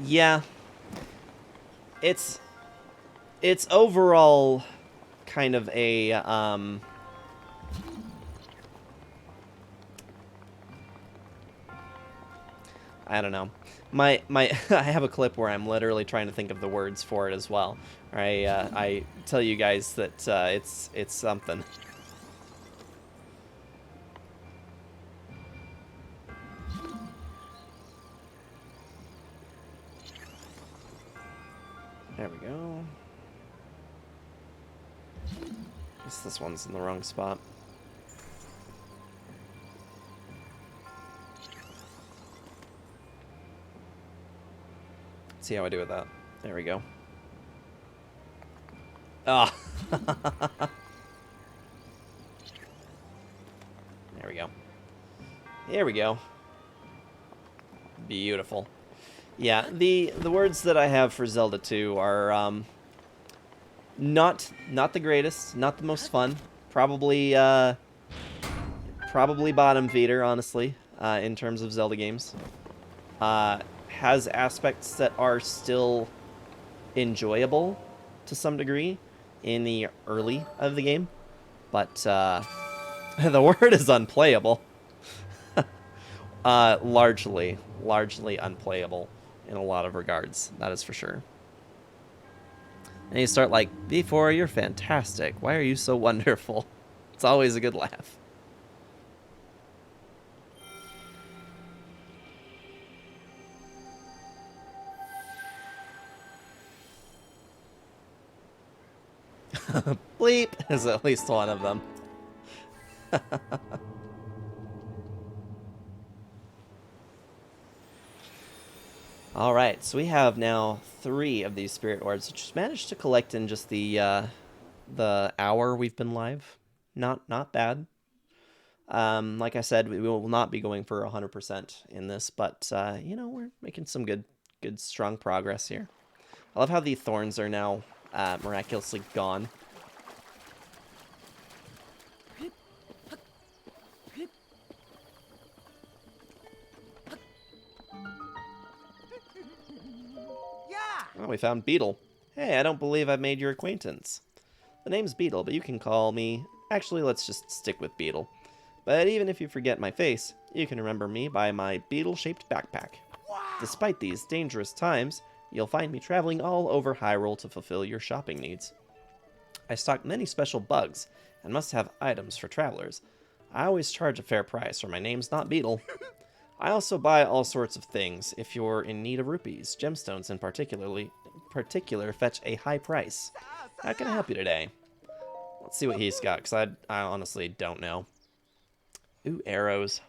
Yeah. It's overall kind of a, I don't know. My I have a clip where I'm literally trying to think of the words for it as well. I tell you guys that it's something. There we go. Guess this one's in the wrong spot. Let's see how I do with that. There we go. Ah. There we go. There we go. Beautiful. Yeah, the words that I have for Zelda 2 are not the greatest, not the most fun. Probably probably bottom feeder, honestly, in terms of Zelda games. Has aspects that are still enjoyable to some degree in the early of the game, but the word is unplayable. Largely unplayable in a lot of regards, that is for sure. And you start like, before you're fantastic, why are you so wonderful? It's always a good laugh. Bleep is at least one of them. Alright, so we have now 3 of these spirit orbs, which managed to collect in just the hour we've been live. Not bad. Like I said, we will not be going for 100% in this, but you know, we're making some good strong progress here. I love how the thorns are now miraculously gone. Oh, we found Beetle. Hey, I don't believe I've made your acquaintance. The name's Beetle, but you can call me Actually, let's just stick with Beetle. But even if you forget my face, you can remember me by my beetle-shaped backpack. Despite these dangerous times, you'll find me traveling all over Hyrule to fulfill your shopping needs. I stock many special bugs, and must have items for travelers. I always charge a fair price, or my name's not Beetle. I also buy all sorts of things. If you're in need of rupees, gemstones in particular fetch a high price. How can I help you today? Let's see what he's got, because I honestly don't know. Ooh, arrows.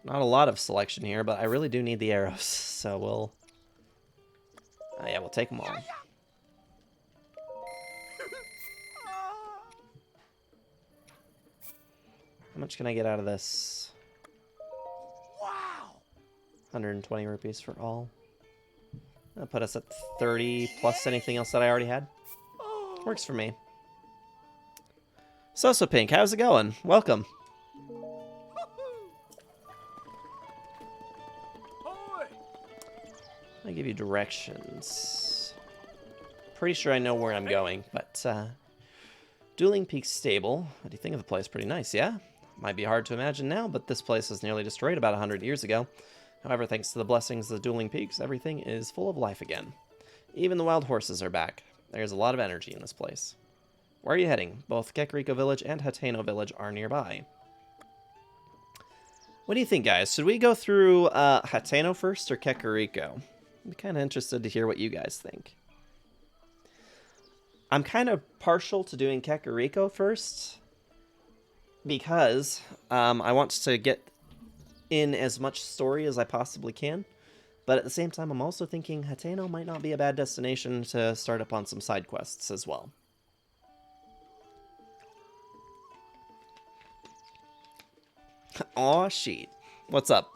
Not a lot of selection here, but I really do need the arrows, so we'll... yeah, we'll take them all. How much can I get out of this? Wow! 120 rupees for all. That'll put us at 30 plus anything else that I already had. Works for me. So Pink, how's it going? Welcome. I give you directions. Pretty sure I know where I'm going, but Dueling Peak Stable. What do you think of the place? Pretty nice, yeah? Might be hard to imagine now, but this place was nearly destroyed about 100 years ago. However, thanks to the blessings of the Dueling Peaks, everything is full of life again. Even the wild horses are back. There's a lot of energy in this place. Where are you heading? Both Kakariko Village and Hateno Village are nearby. What do you think, guys? Should we go through Hateno first or Kakariko? I'm kind of interested to hear what you guys think. I'm kind of partial to doing Kakariko first because I want to get in as much story as I possibly can. But at the same time, I'm also thinking Hateno might not be a bad destination to start up on some side quests as well. Aw, shit. What's up?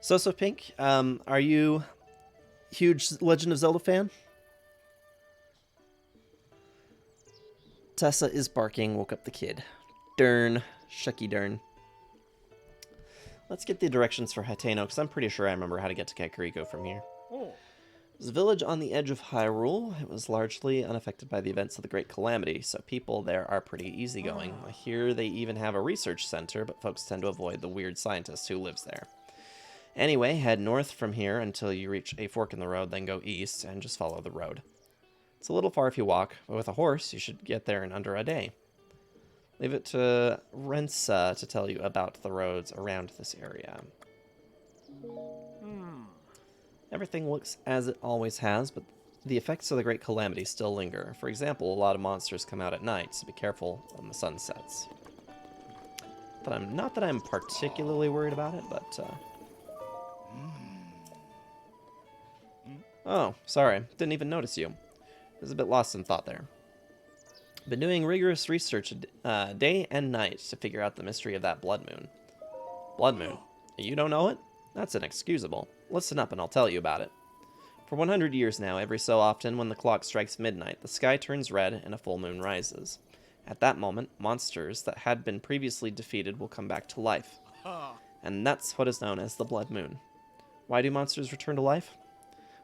So Pink, are you a huge Legend of Zelda fan? Tessa is barking, woke up the kid. Dern. Shucky dern. Let's get the directions for Hateno, because I'm pretty sure I remember how to get to Kakariko from here. Oh. It was a village on the edge of Hyrule. It was largely unaffected by the events of the Great Calamity, so people there are pretty easygoing. I hear they even have a research center, but folks tend to avoid the weird scientist who lives there. Anyway, head north from here until you reach a fork in the road, then go east, and just follow the road. It's a little far if you walk, but with a horse, you should get there in under a day. Leave it to Rensa to tell you about the roads around this area. Everything looks as it always has, but the effects of the Great Calamity still linger. For example, a lot of monsters come out at night, so be careful when the sun sets. Not that I'm particularly worried about it, but... Oh, sorry. Didn't even notice you. I was a bit lost in thought there. Been doing rigorous research day and night to figure out the mystery of that blood moon. Blood moon? You don't know it? That's inexcusable. Listen up and I'll tell you about it. For 100 years now, every so often when the clock strikes midnight, the sky turns red and a full moon rises. At that moment, monsters that had been previously defeated will come back to life. And that's what is known as the blood moon. Why do monsters return to life?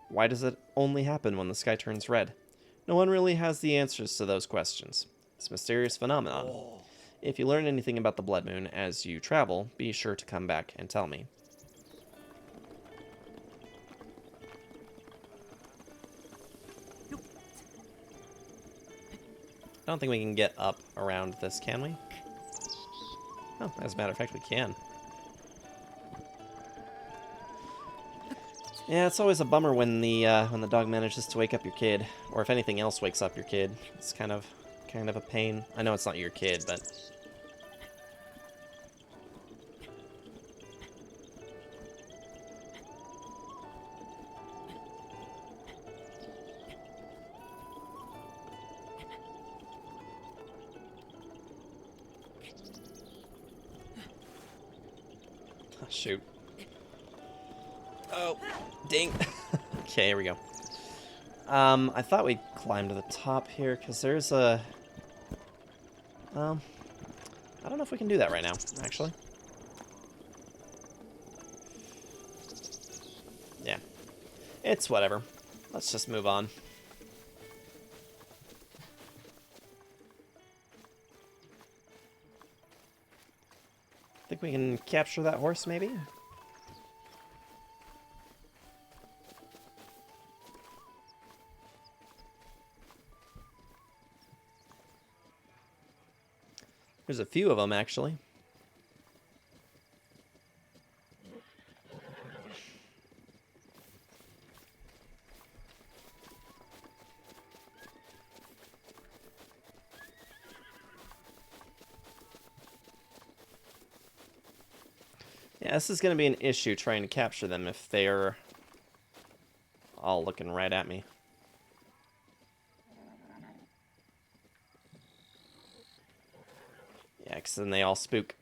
Why does it only happen when the sky turns red? No one really has the answers to those questions. It's a mysterious phenomenon. If you learn anything about the blood moon as you travel, be sure to come back and tell me. I don't think we can get up around this, can we? Oh, as a matter of fact, we can. Yeah, it's always a bummer when the dog manages to wake up your kid, or if anything else wakes up your kid. It's kind of a pain. I know it's not your kid, but oh, shoot. Oh, ding. Okay, here we go. I thought we'd climb to the top here, because there's a... I don't know if we can do that right now, actually. It's whatever. Let's just move on. Think we can capture that horse, maybe? There's a few of them, actually. Yeah, this is going to be an issue trying to capture them if they're all looking right at me. Yeah, because then they all spook.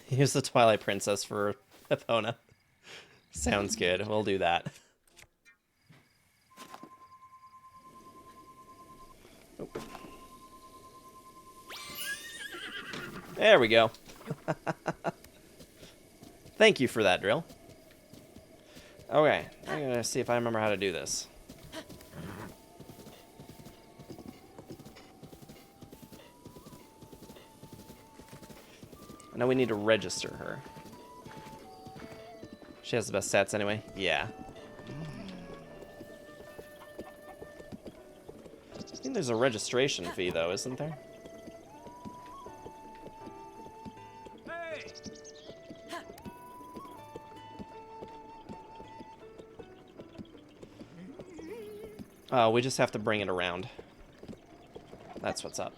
Use the Twilight Princess for Epona. Sounds good. We'll do that. Oh. There we go. Thank you for that, Drill. Okay, I'm gonna see if I remember how to do this. I know we need to register her. She has the best stats anyway. Yeah. I think there's a registration fee, though, isn't there? Hey! Oh, we just have to bring it around. That's what's up.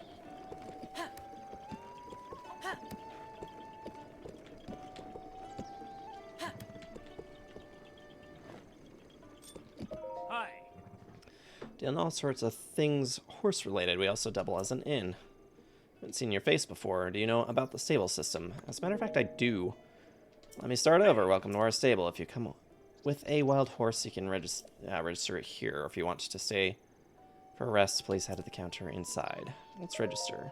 Hi. Doing all sorts of things horse-related. We also double as an inn. Haven't seen your face before. Do you know about the stable system? As a matter of fact, I do. Let me start over. Welcome to our stable. If you come with a wild horse, you can register it here. Or if you want to stay for a rest, please head to the counter inside. Let's register.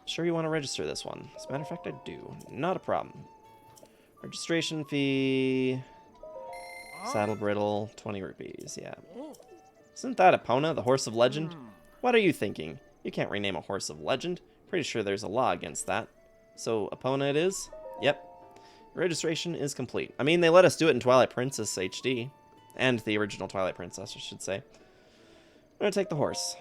Sure you want to register this one? As a matter of fact, I do. Not a problem. Registration fee... Saddle bridle, 20 rupees, yeah. Isn't that Epona, the horse of legend? What are you thinking? You can't rename a horse of legend. Pretty sure there's a law against that. So, Epona it is? Yep. Registration is complete. I mean, they let us do it in Twilight Princess HD. And the original Twilight Princess, I should say. I'm gonna take the horse.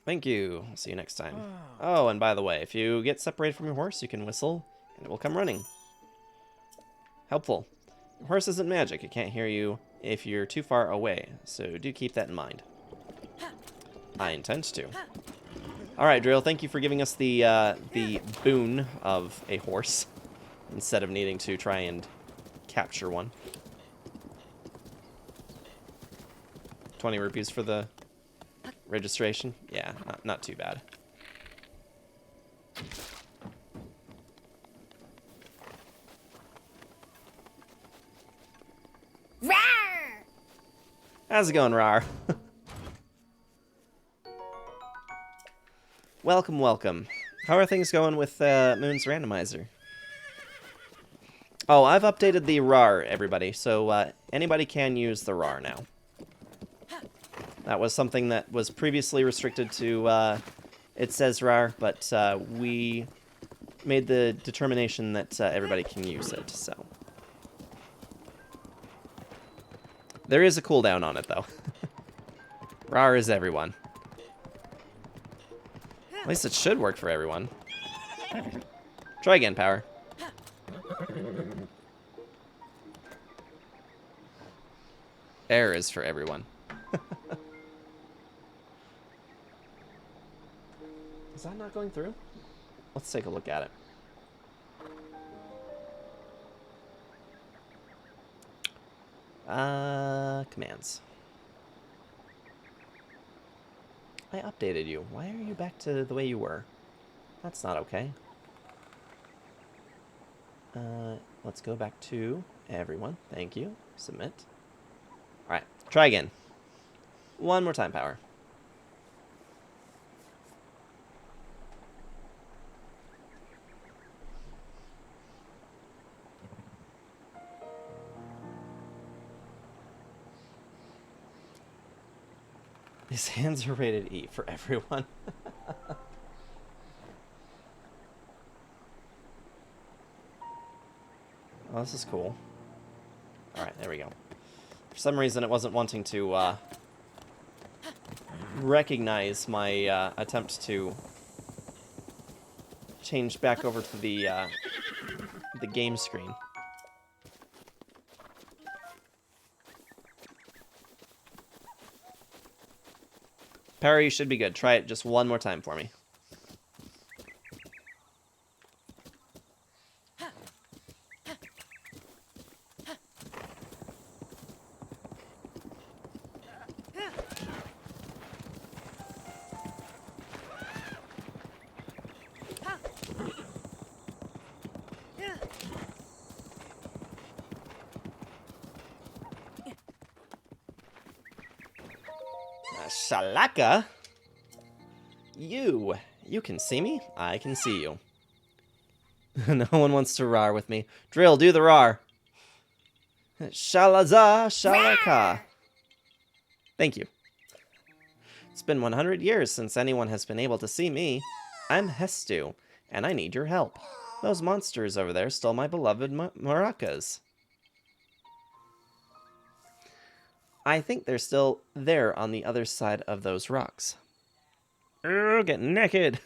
Thank you. I'll see you next time. Oh, and by the way, if you get separated from your horse, you can whistle, and it will come running. Helpful. Your horse isn't magic. It can't hear you if you're too far away, so do keep that in mind. I intend to. Alright, Drill, thank you for giving us the boon of a horse, instead of needing to try and capture one. 20 rupees for the registration? Yeah, not too bad. Rawr! How's it going, Rar? Welcome, welcome. How are things going with Moon's randomizer? Oh, I've updated the RAR, everybody, so anybody can use the RAR now. That was something that was previously restricted to it says RAR, but we made the determination that everybody can use it, so. There is a cooldown on it, though. RAR is everyone. At least it should work for everyone. Try again, Power. Air is for everyone. Is that not going through? Let's take a look at it. Commands. I updated you. Why are you back to the way you were? That's not okay. Let's go back to everyone. Thank you. Submit. Alright, try again. One more time, power. His hands are rated E for everyone. Oh, this is cool. Alright, there we go. For some reason, it wasn't wanting to recognize my attempt to change back over to the game screen. Parry, you should be good. Try it just one more time for me. Shalaka? You can see me? I can see you. No one wants to rar with me. Drill, do the rar. Shalaza, shalaka. Thank you. It's been 100 years since anyone has been able to see me. I'm Hestu, and I need your help. Those monsters over there stole my beloved maracas. I think they're still there on the other side of those rocks. Get naked.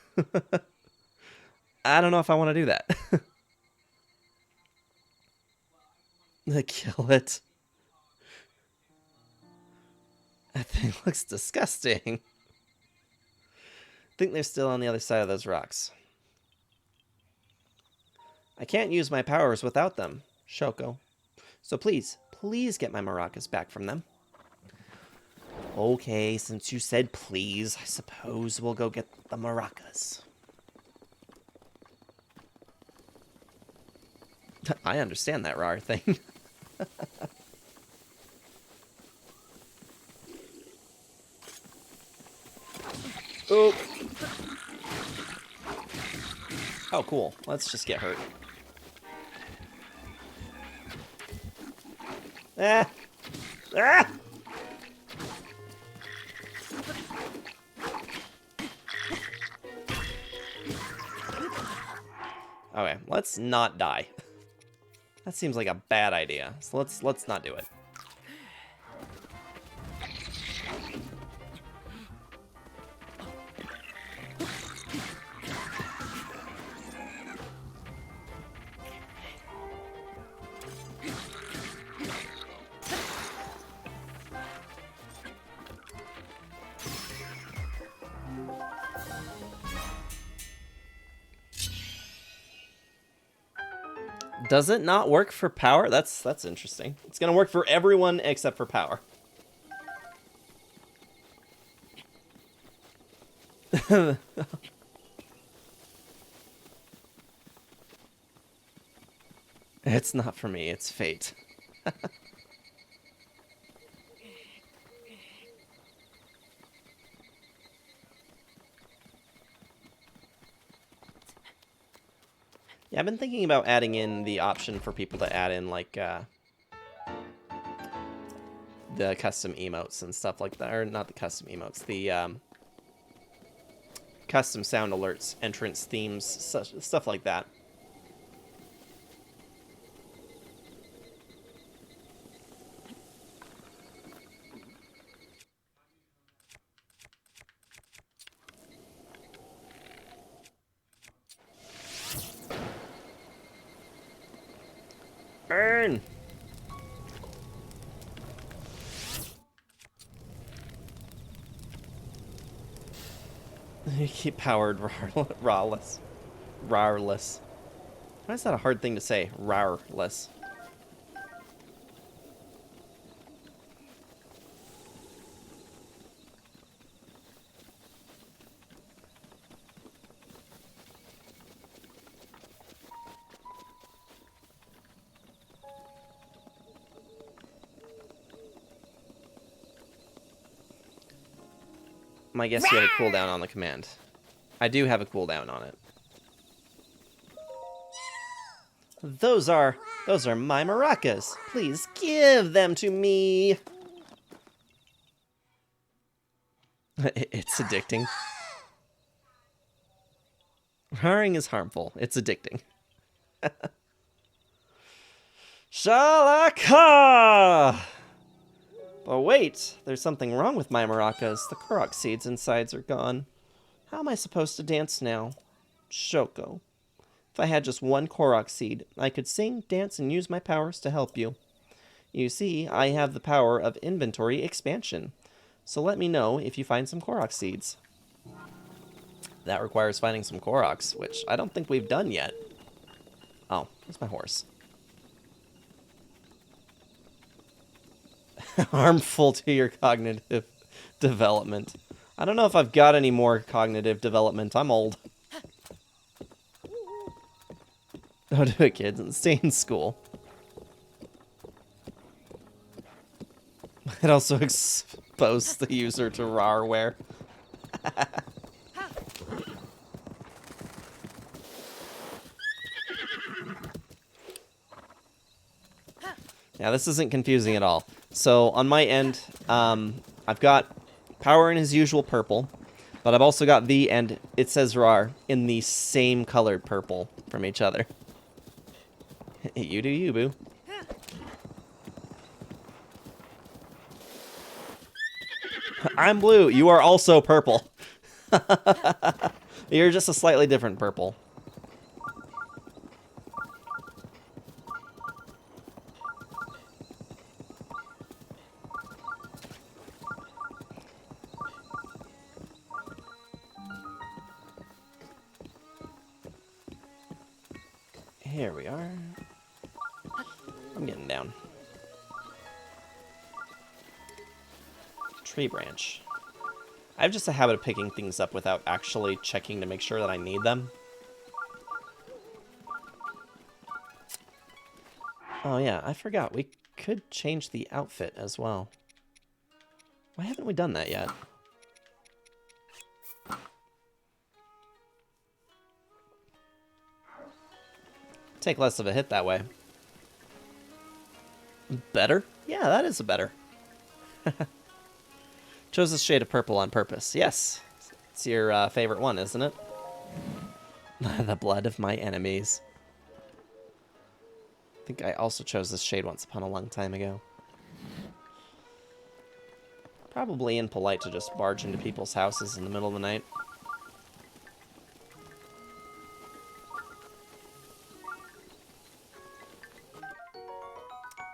I don't know if I want to do that. Kill it. That thing looks disgusting. I think they're still on the other side of those rocks. I can't use my powers without them, Shoko. So please get my maracas back from them. Okay, since you said please, I suppose we'll go get the maracas. I understand that rar thing. Oh. Oh, cool. Let's just get hurt. Ah! Ah! Okay, let's not die. That seems like a bad idea. So let's not do it. Does it not work for power? That's interesting. It's gonna work for everyone except for power. It's not for me, it's fate. Yeah, I've been thinking about adding in the option for people to add in, like, the custom emotes and stuff like that. Or not the custom emotes, the, custom sound alerts, entrance themes, stuff like that. Burn! You keep powered rawless. Rawless. Why is that a hard thing to say? Rawless. my guess you had a cooldown on the command. I do have a cooldown on it. Those are my maracas. Please give them to me. It's addicting. Roaring is harmful. It's addicting. Shalaka! But wait, there's something wrong with my maracas. The Korok seeds inside are gone. How am I supposed to dance now? Shoko. If I had just one Korok seed, I could sing, dance, and use my powers to help you. You see, I have the power of inventory expansion. So let me know if you find some Korok seeds. That requires finding some Koroks, which I don't think we've done yet. Oh, where's my horse? Harmful to your cognitive development. I don't know if I've got any more cognitive development. I'm old. Don't do it, kids, and stay in school. It also exposes the user to rareware. Yeah, this isn't confusing at all. So on my end, I've got power in his usual purple, but I've also got V and it says rar in the same colored purple from each other. You do you, boo. I'm blue. You are also purple. You're just a slightly different purple. Here we are. I'm getting down. Tree branch. I have just a habit of picking things up without actually checking to make sure that I need them. Oh yeah, I forgot. We could change the outfit as well. Why haven't we done that yet? Take less of a hit that way. Better? Yeah, that is a better. Chose this shade of purple on purpose. Yes. It's your favorite one, isn't it? The blood of my enemies. I think I also chose this shade once upon a long time ago. Probably impolite to just barge into people's houses in the middle of the night.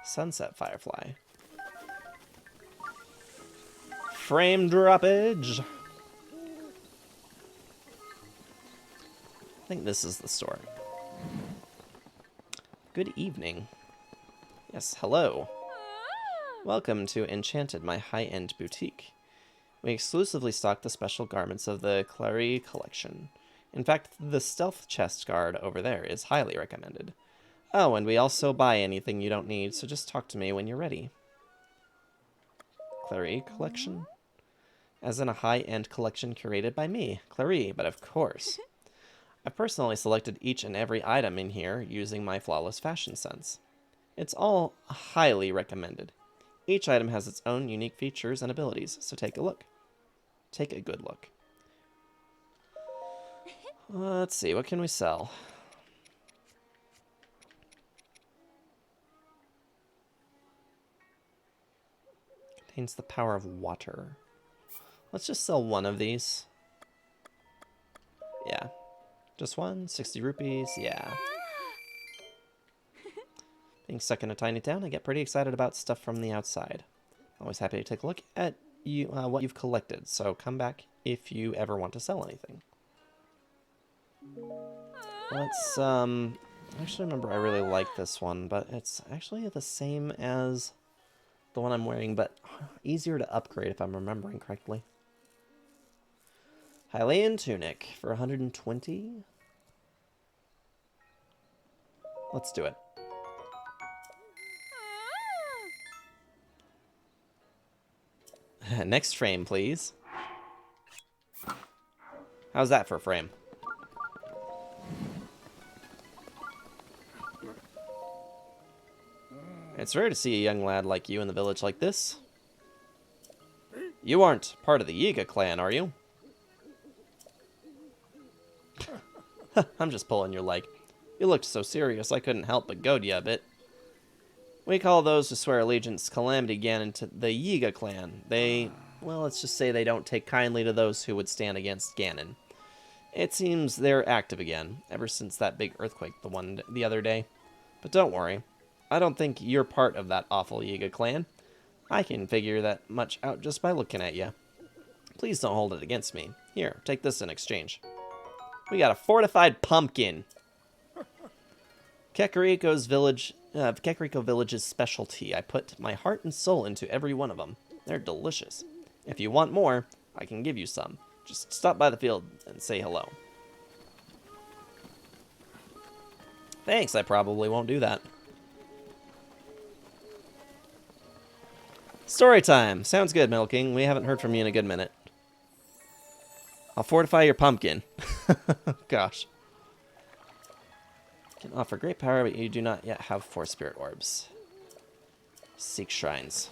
Sunset Firefly. Frame droppage. I think this is the store. Good evening. Yes, hello. Welcome to Enchanted, my high-end boutique. We exclusively stock the special garments of the Clary collection. In fact, the stealth chest guard over there is highly recommended. Oh, and we also buy anything you don't need, so just talk to me when you're ready. Clary collection? As in a high-end collection curated by me, Clary, but of course. I've personally selected each and every item in here using my flawless fashion sense. It's all highly recommended. Each item has its own unique features and abilities, so take a look. Take a good look. Let's see, what can we sell? Contains the power of water. Let's just sell one of these. Yeah. Just one? 60 rupees? Yeah. Being stuck in a tiny town, I get pretty excited about stuff from the outside. Always happy to take a look at what you've collected, so come back if you ever want to sell anything. Let's, actually remember I really like this one, but it's actually the same as the one I'm wearing, but easier to upgrade if I'm remembering correctly. Hylian Tunic for 120. Let's do it. Next frame, please. How's that for a frame? It's rare to see a young lad like you in the village like this. You aren't part of the Yiga clan, are you? I'm just pulling your leg. You looked so serious I couldn't help but goad you a bit. We call those who swear allegiance Calamity Ganon to the Yiga clan. They, well, let's just say they don't take kindly to those who would stand against Ganon. It seems they're active again, ever since that big earthquake the other day. But don't worry, I don't think you're part of that awful Yiga clan. I can figure that much out just by looking at you. Please don't hold it against me. Here, take this in exchange. We got a fortified pumpkin. Kakariko Village's specialty. I put my heart and soul into every one of them. They're delicious. If you want more, I can give you some. Just stop by the field and say hello. Thanks, I probably won't do that. Story time. Sounds good, Metal King. We haven't heard from you in a good minute. I'll fortify your pumpkin. Gosh. Can offer great power, but you do not yet have 4 spirit orbs. Seek shrines.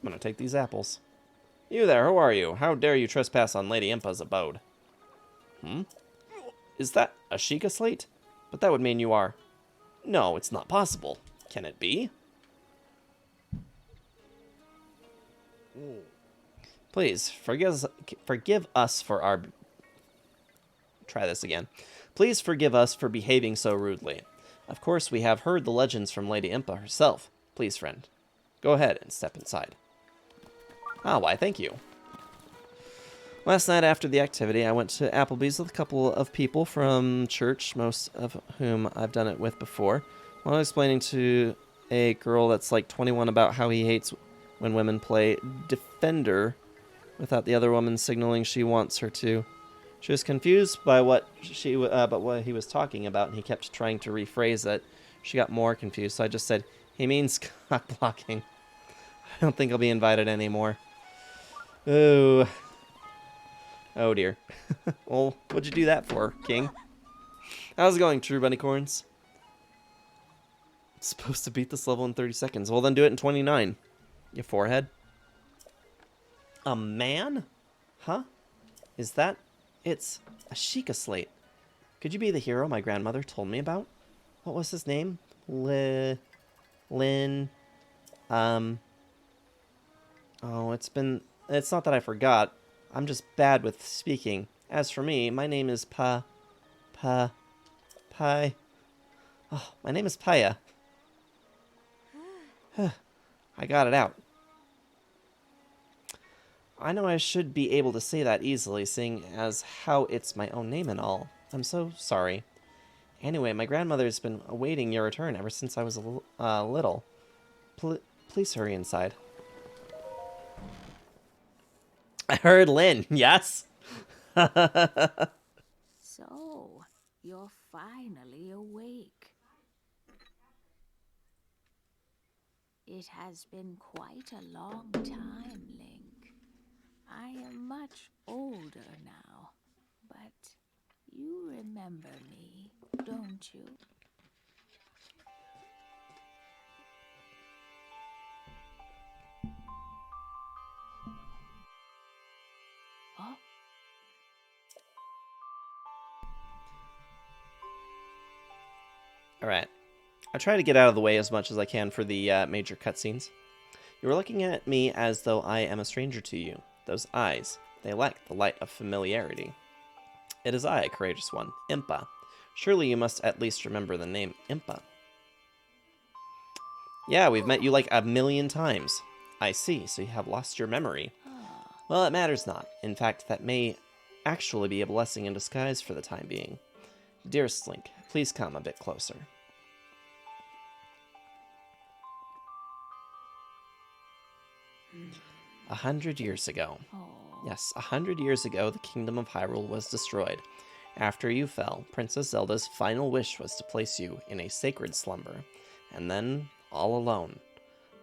I'm gonna take these apples. You there, who are you? How dare you trespass on Lady Impa's abode? Is that a Sheikah slate? But that would mean you are... No, it's not possible. Can it be? Please, forgive us for our... Try this again. Please forgive us for behaving so rudely. Of course, we have heard the legends from Lady Impa herself. Please, friend, go ahead and step inside. Ah, why, thank you. Last night after the activity, I went to Applebee's with a couple of people from church, most of whom I've done it with before. While explaining to a girl that's like 21 about how he hates when women play Defender without the other woman signaling she wants her to. She was confused by what he was talking about, and he kept trying to rephrase it. She got more confused, so I just said, he means cock blocking. I don't think I'll be invited anymore. Oh. Oh dear. Well, what'd you do that for, King? How's it going, True Bunnycorns? Supposed to beat this level in 30 seconds. Well, then do it in 29. You forehead. A man? Huh? Is that... It's a Sheikah slate. Could you be the hero my grandmother told me about? What was his name? Lin... Oh, it's not that I forgot. I'm just bad with speaking. As for me, my name is Pai. Oh, my name is Paya. I got it out. I know I should be able to say that easily, seeing as how it's my own name and all. I'm so sorry. Anyway, my grandmother's been awaiting your return ever since I was little. Please hurry inside. I heard Lynn, yes? So, you're finally awake. It has been quite a long time, Link. I am much older now, but you remember me, don't you? Oh. Alright. I try to get out of the way as much as I can for the major cutscenes. You are looking at me as though I am a stranger to you. Those eyes, they lack the light of familiarity. It is I, courageous one, Impa. Surely you must at least remember the name Impa. Yeah, we've met you like a million times. I see, so you have lost your memory. Well, it matters not. In fact, that may actually be a blessing in disguise for the time being. Dearest Link, please come a bit closer. 100 years ago. Yes, 100 years ago, the kingdom of Hyrule was destroyed. After you fell, Princess Zelda's final wish was to place you in a sacred slumber, and then, all alone,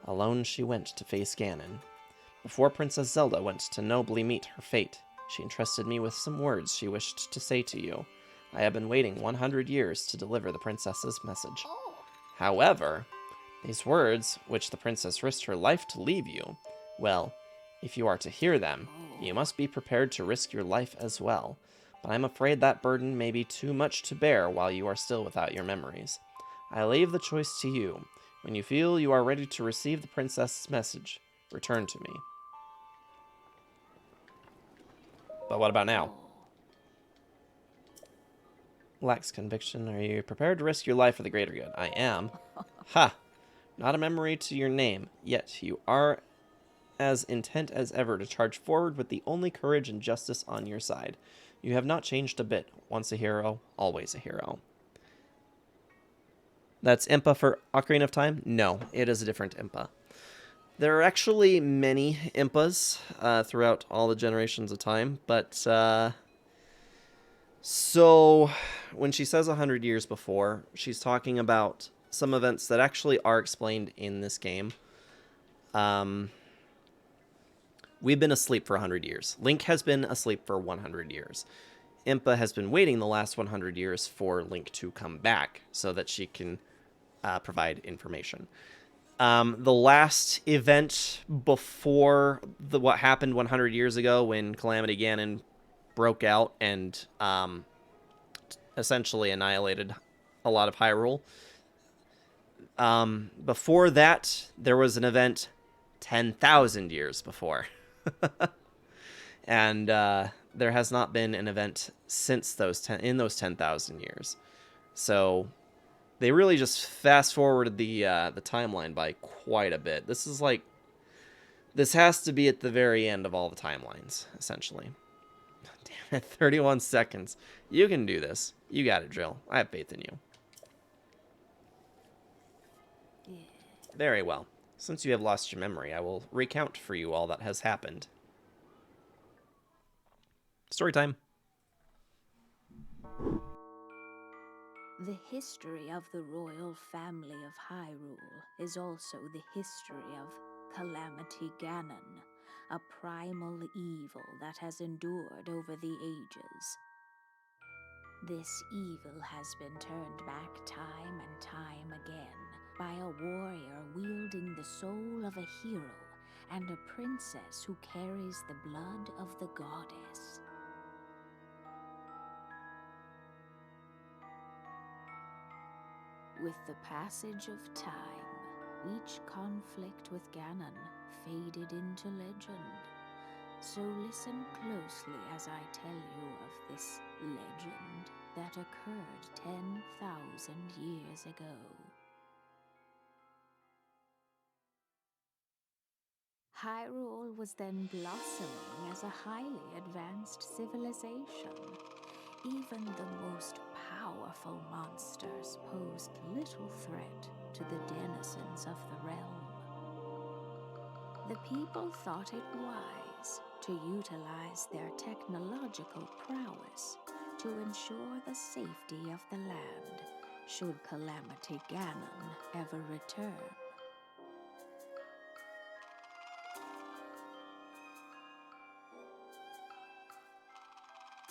Alone she went to face Ganon. Before Princess Zelda went to nobly meet her fate, she entrusted me with some words she wished to say to you. I have been waiting 100 years to deliver the princess's message. However, these words, which the princess risked her life to leave you, well, if you are to hear them, you must be prepared to risk your life as well. But I'm afraid that burden may be too much to bear while you are still without your memories. I leave the choice to you. When you feel you are ready to receive the princess's message, return to me. But what about now? Lacks conviction. Are you prepared to risk your life for the greater good? I am. Ha! Not a memory to your name, yet you are as intent as ever to charge forward with the only courage and justice on your side. You have not changed a bit. Once a hero, always a hero. That's Impa for Ocarina of Time? No, it is a different Impa. There are actually many Impas throughout all the generations of time, but so when she says 100 years before, she's talking about some events that actually are explained in this game. We've been asleep for 100 years. Link has been asleep for 100 years. Impa has been waiting the last 100 years for Link to come back so that she can provide information. The last event before what happened 100 years ago when Calamity Ganon broke out and essentially annihilated a lot of Hyrule. Before that, there was an event 10,000 years before. And there has not been an event since those 10,000 years. So they really just fast forwarded the timeline by quite a bit. This has to be at the very end of all the timelines, essentially. Damn it, 31 seconds. You can do this. You got it, Drill. I have faith in you. Very well. Since you have lost your memory, I will recount for you all that has happened. Story time. The history of the royal family of Hyrule is also the history of Calamity Ganon, a primal evil that has endured over the ages. This evil has been turned back time and time again by a warrior wielding the soul of a hero and a princess who carries the blood of the goddess. With the passage of time, each conflict with Ganon faded into legend. So listen closely as I tell you of this legend that occurred 10,000 years ago. Hyrule was then blossoming as a highly advanced civilization. Even the most powerful monsters posed little threat to the denizens of the realm. The people thought it wise to utilize their technological prowess to ensure the safety of the land should Calamity Ganon ever return.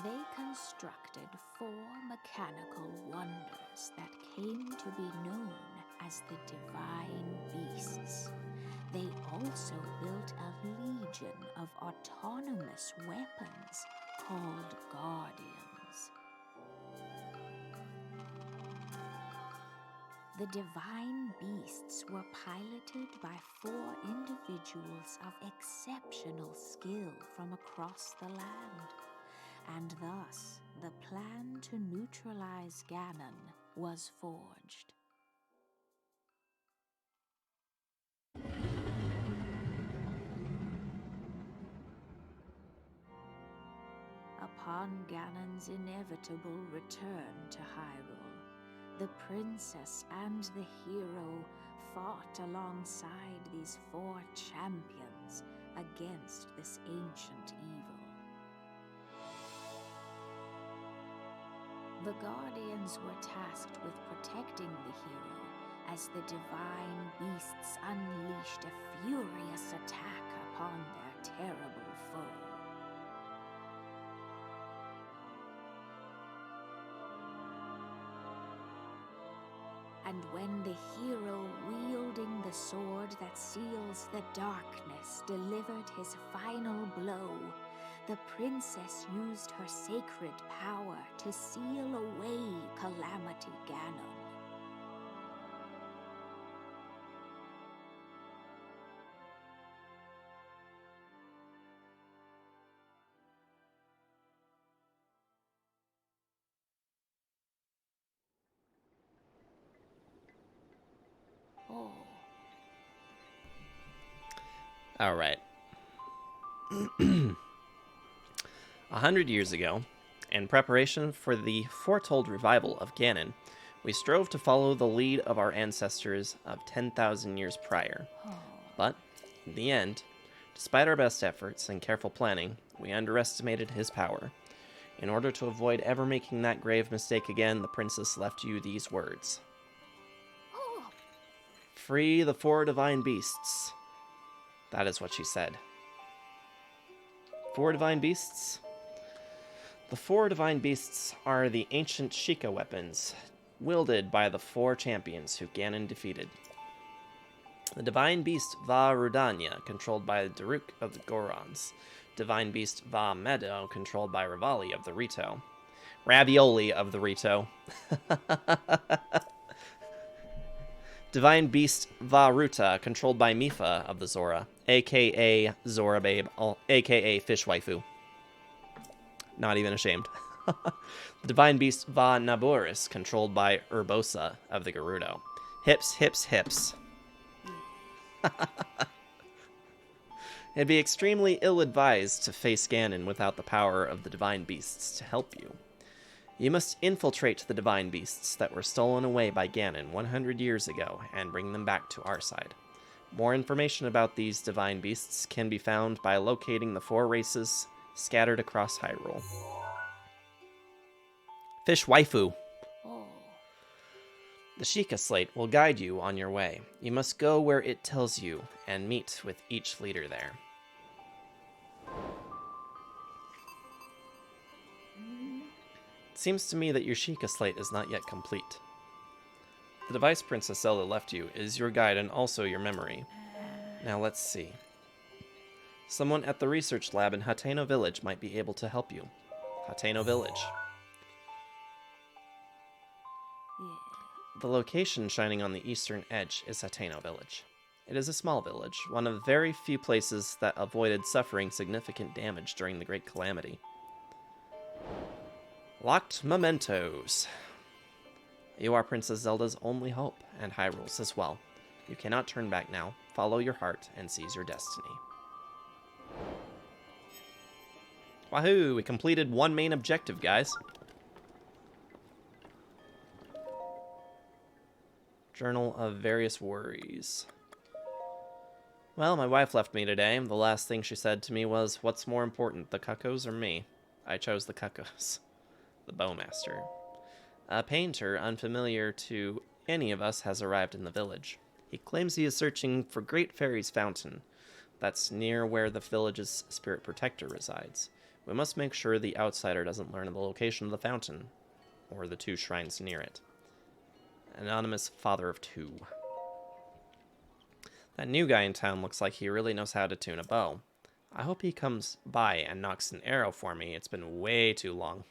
They constructed 4 mechanical wonders that came to be known as the Divine Beasts. They also built a legion of autonomous weapons called Guardians. The Divine Beasts were piloted by 4 individuals of exceptional skill from across the land. And thus, the plan to neutralize Ganon was forged. Upon Ganon's inevitable return to Hyrule, the princess and the hero fought alongside these 4 champions against this ancient evil. The Guardians were tasked with protecting the hero as the divine beasts unleashed a furious attack upon their terrible foe. And when the hero wielding the sword that seals the darkness delivered his final blow, the princess used her sacred power to seal away Calamity Ganon. Oh. All right. 100 years ago, in preparation for the foretold revival of Ganon, we strove to follow the lead of our ancestors of 10,000 years prior. But, in the end, despite our best efforts and careful planning, we underestimated his power. In order to avoid ever making that grave mistake again, the princess left you these words. Free the 4 divine beasts. That is what she said. 4 divine beasts? The 4 divine beasts are the ancient Sheikah weapons, wielded by the 4 champions who Ganon defeated. The divine beast Va Rudanya, controlled by Daruk of the Gorons. Divine beast Va Meadow, controlled by Rivali of the Rito. Ravioli of the Rito. Divine beast Va Ruta, controlled by Mifa of the Zora, aka Zora Babe, aka Fish Waifu. Not even ashamed. The divine beast Va Naboris, controlled by Urbosa of the Gerudo. Hips, hips, hips. It'd be extremely ill-advised to face Ganon without the power of the divine beasts to help you. You must infiltrate the divine beasts that were stolen away by Ganon 100 years ago and bring them back to our side. More information about these divine beasts can be found by locating the 4 races scattered across Hyrule. Fish Waifu. The Sheikah Slate will guide you on your way. You must go where it tells you and meet with each leader there. It seems to me that your Sheikah Slate is not yet complete. The device Princess Zelda left you is your guide and also your memory. Now let's see. Someone at the research lab in Hateno Village might be able to help you. Hateno Village. The location shining on the eastern edge is Hateno Village. It is a small village, one of very few places that avoided suffering significant damage during the Great Calamity. Locked mementos. You are Princess Zelda's only hope, and Hyrule's as well. You cannot turn back now. Follow your heart and seize your destiny. Wahoo! We completed 1 main objective, guys. Journal of Various Worries. Well, my wife left me today. The last thing she said to me was, "What's more important, the cuckoos or me?" I chose the cuckoos. The Bowmaster. A painter unfamiliar to any of us has arrived in the village. He claims he is searching for Great Fairy's Fountain. That's near where the village's spirit protector resides. We must make sure the outsider doesn't learn the location of the fountain, or the 2 shrines near it. Anonymous father of 2. That new guy in town looks like he really knows how to tune a bow. I hope he comes by and knocks an arrow for me. It's been way too long.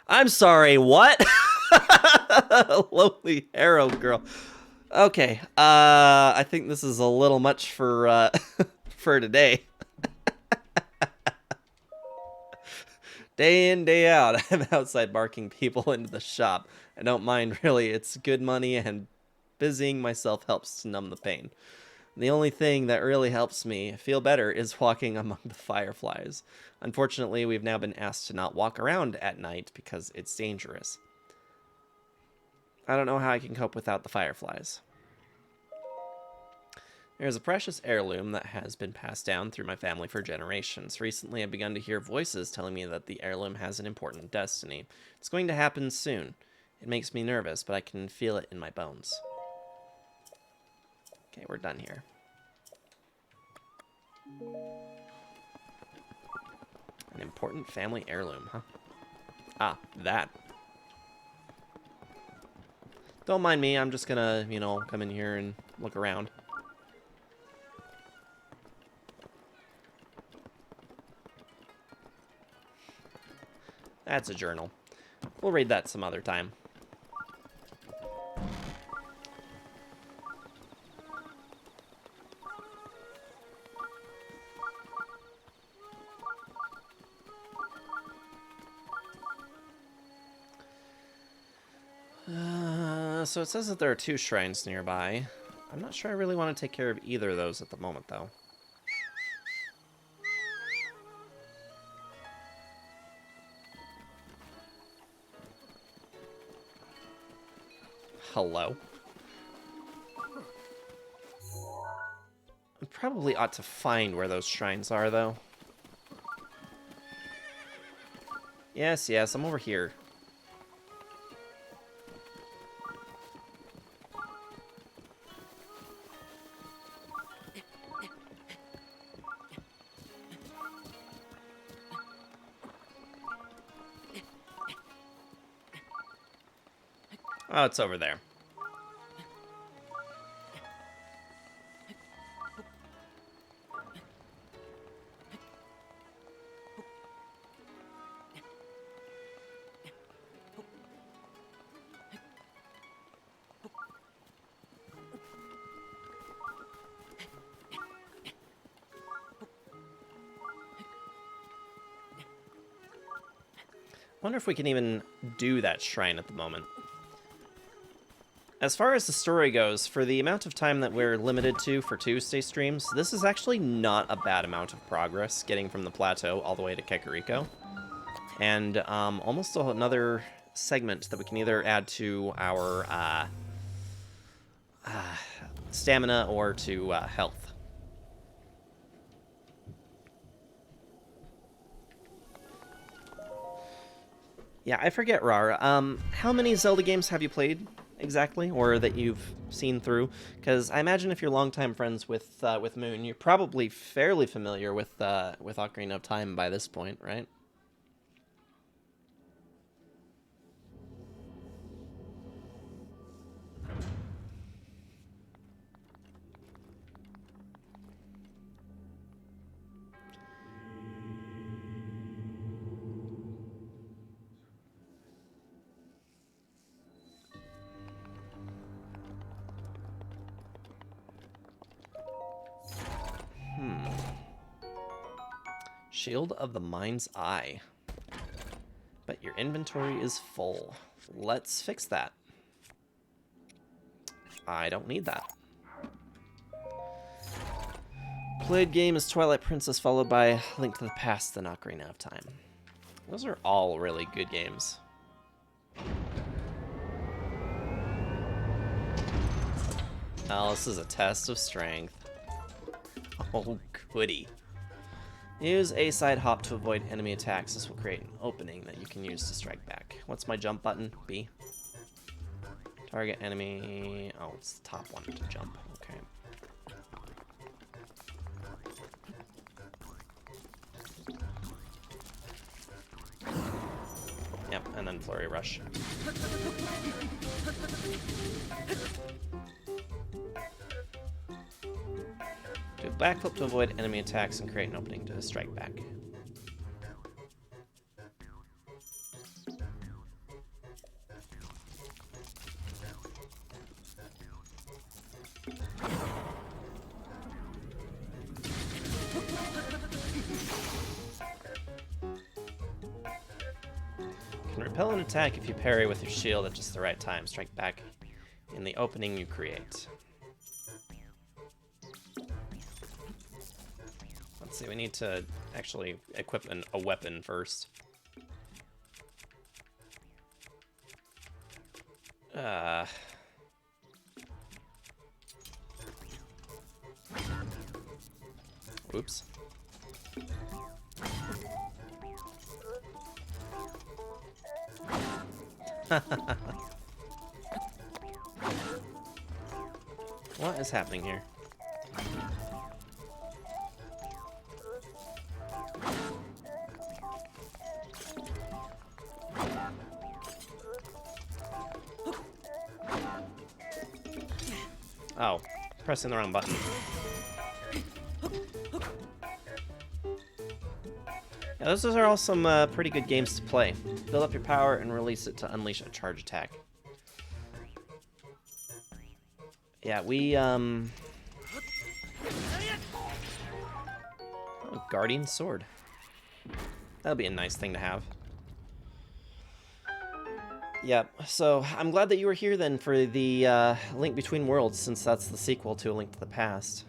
I'm sorry, what? Lonely arrow girl. Okay, I think this is a little much for for today. Day in, day out, I'm outside barking people into the shop. I don't mind, really. It's good money, and busying myself helps to numb the pain. The only thing that really helps me feel better is walking among the fireflies. Unfortunately, we've now been asked to not walk around at night because it's dangerous. I don't know how I can cope without the fireflies. There is a precious heirloom that has been passed down through my family for generations. Recently, I've begun to hear voices telling me that the heirloom has an important destiny. It's going to happen soon. It makes me nervous, but I can feel it in my bones. Okay, we're done here. An important family heirloom, huh? Ah, that. Don't mind me, I'm just gonna, you know, come in here and look around. That's a journal. We'll read that some other time. So it says that there are 2 shrines nearby. I'm not sure I really want to take care of either of those at the moment, though. Hello? I probably ought to find where those shrines are, though. Yes, yes, I'm over here. Oh, it's over there. Wonder if we can even do that shrine at the moment. As far as the story goes, for the amount of time that we're limited to for Tuesday streams, this is actually not a bad amount of progress, getting from the plateau all the way to Kakariko. And almost another segment that we can either add to our stamina or to health. Yeah, I forget, Rar. How many Zelda games have you played exactly, or that you've seen through? Because I imagine if you're longtime friends with Moon, you're probably fairly familiar with Ocarina of Time by this point, right? Shield of the Mind's Eye. But your inventory is full. Let's fix that. I don't need that. Played game is Twilight Princess followed by Link to the Past and Ocarina of Time. Those are all really good games. Oh, this is a test of strength. Oh, goody. Use a side hop to avoid enemy attacks. This will create an opening that you can use to strike back. What's my jump button? B. Target enemy... Oh, it's the top one to jump. Okay. Yep, and then Flurry Rush. Do a backflip to avoid enemy attacks and create an opening to strike back. Can repel an attack if you parry with your shield at just the right time. Strike back in the opening you create. Let's see, we need to actually equip a weapon first. Oops. What is happening here? Oh, pressing the wrong button. Yeah, those are all some pretty good games to play. Build up your power and release it to unleash a charge attack. Yeah, we, Oh, Guardian Sword. That'll be a nice thing to have. Yeah, so I'm glad that you were here then for the Link Between Worlds, since that's the sequel to A Link to the Past.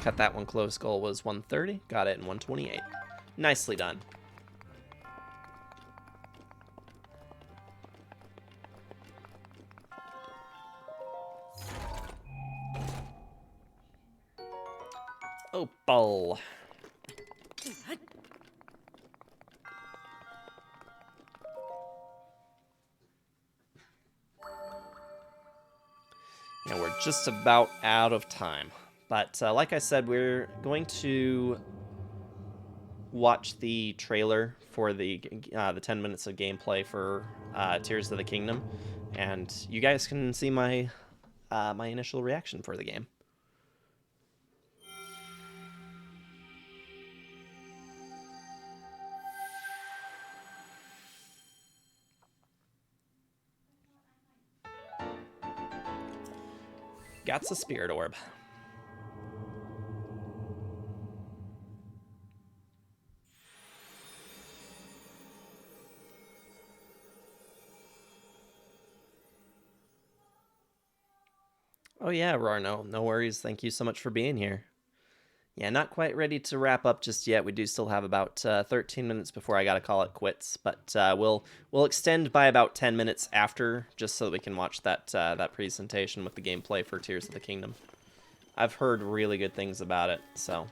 Cut that one close. Goal was 130. Got it in 128. Nicely done. Opal. Yeah, we're just about out of time. But like I said, we're going to watch the trailer for the 10 minutes of gameplay for Tears of the Kingdom, and you guys can see my my initial reaction for the game. Got the Spirit Orb. Oh yeah, Rarno, no worries. Thank you so much for being here. Yeah, not quite ready to wrap up just yet. We do still have about 13 minutes before I gotta call it quits, but we'll extend by about 10 minutes after, just so that we can watch that that presentation with the gameplay for Tears of the Kingdom. I've heard really good things about it, so.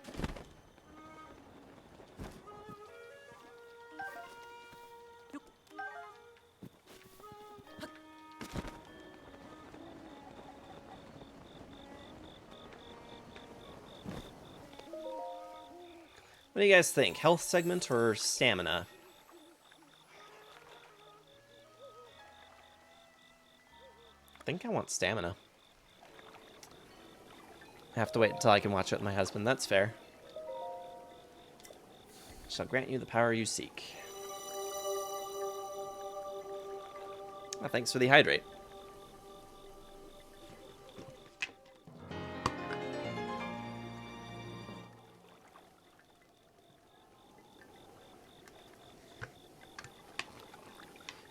What do you guys think? Health segment or stamina? I think I want stamina. I have to wait until I can watch it with my husband. That's fair. Shall grant you the power you seek. Oh, thanks for the hydrate.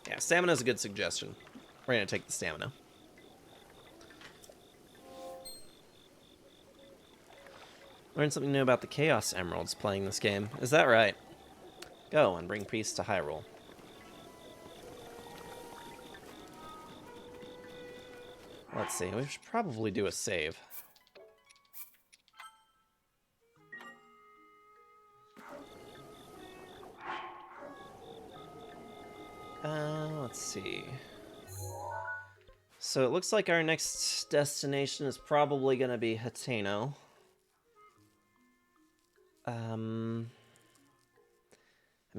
Yeah, stamina is a good suggestion. We're gonna take the stamina. Learned something new about the Chaos Emeralds playing this game. Is that right? Go and bring peace to Hyrule. Let's see, we should probably do a save. Let's see. So it looks like our next destination is probably going to be Hateno. I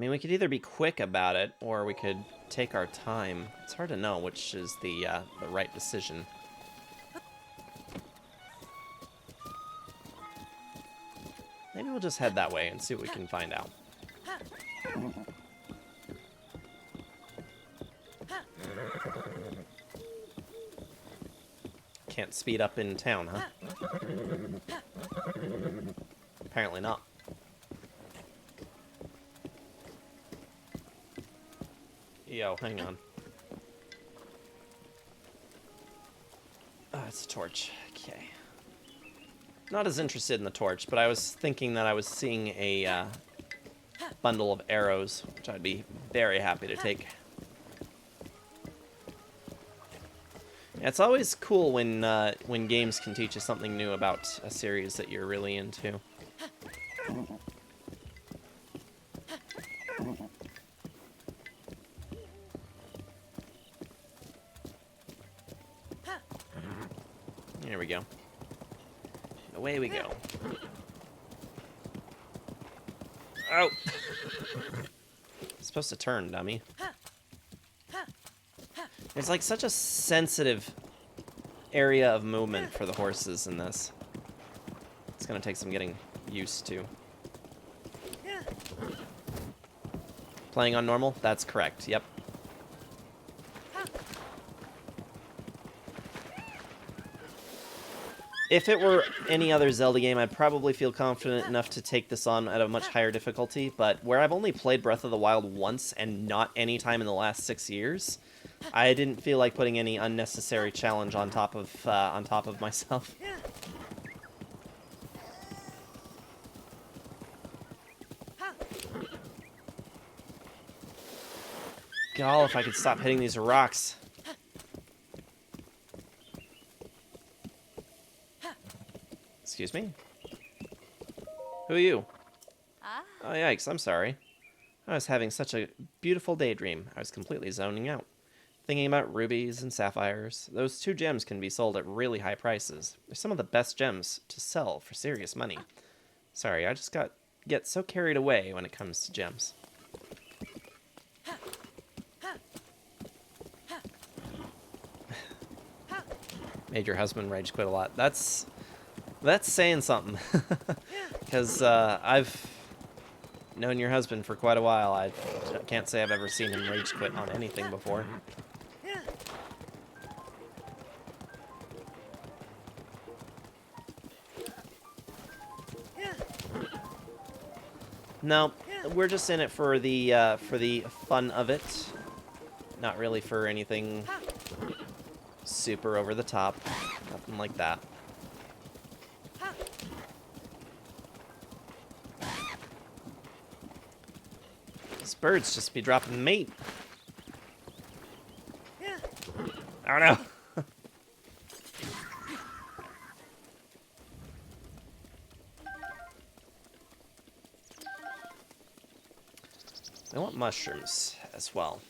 mean, we could either be quick about it, or we could take our time. It's hard to know which is the right decision. Maybe we'll just head that way and see what we can find out. Can't speed up in town, huh? Apparently not. Yo, hang on. Oh, it's a torch. Okay. Not as interested in the torch, but I was thinking that I was seeing a bundle of arrows, which I'd be very happy to take. It's always cool when games can teach you something new about a series that you're really into. Here we go. Away we go. Oh! Supposed to turn, dummy. It's like such a sensitive area of movement for the horses in this. It's gonna take some getting used to. Playing on normal? That's correct, yep. If it were any other Zelda game, I'd probably feel confident enough to take this on at a much higher difficulty, but where I've only played Breath of the Wild once and not any time in the last 6 years, I didn't feel like putting any unnecessary challenge on top of myself. God, if I could stop hitting these rocks. Excuse me? Who are you? Oh, yikes, I'm sorry. I was having such a beautiful daydream. I was completely zoning out. Thinking about rubies and sapphires. Those 2 gems can be sold at really high prices. They're some of the best gems to sell for serious money. Sorry, I just get so carried away when it comes to gems. Made your husband rage quit a lot. That's saying something. Because I've known your husband for quite a while. I can't say I've ever seen him rage quit on anything before. No, we're just in it for the fun of it. Not really for anything super over the top. Nothing like that. These birds just be dropping meat. I don't know. I want mushrooms as well.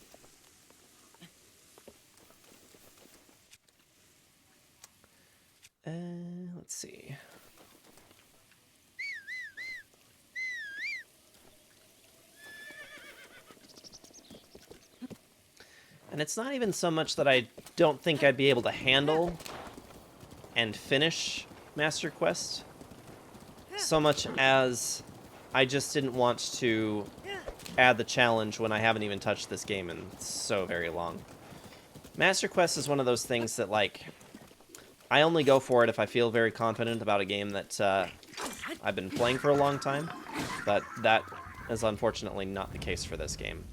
Let's see. And it's not even so much that I don't think I'd be able to handle and finish Master Quest, so much as I just didn't want to add the challenge when I haven't even touched this game in so very long. Master Quest is one of those things that, like, I only go for it if I feel very confident about a game that I've been playing for a long time, but that is unfortunately not the case for this game.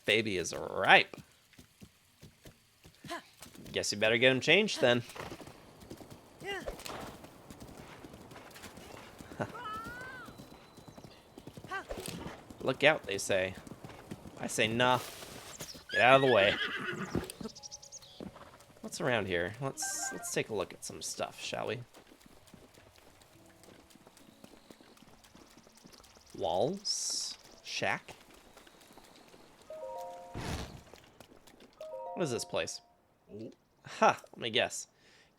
Baby is ripe. Guess you better get him changed then. Look out, they say. I say, nah. Get out of the way. What's around here? Let's take a look at some stuff, shall we? Walls? Shack? What is this place? Ha! Let me guess.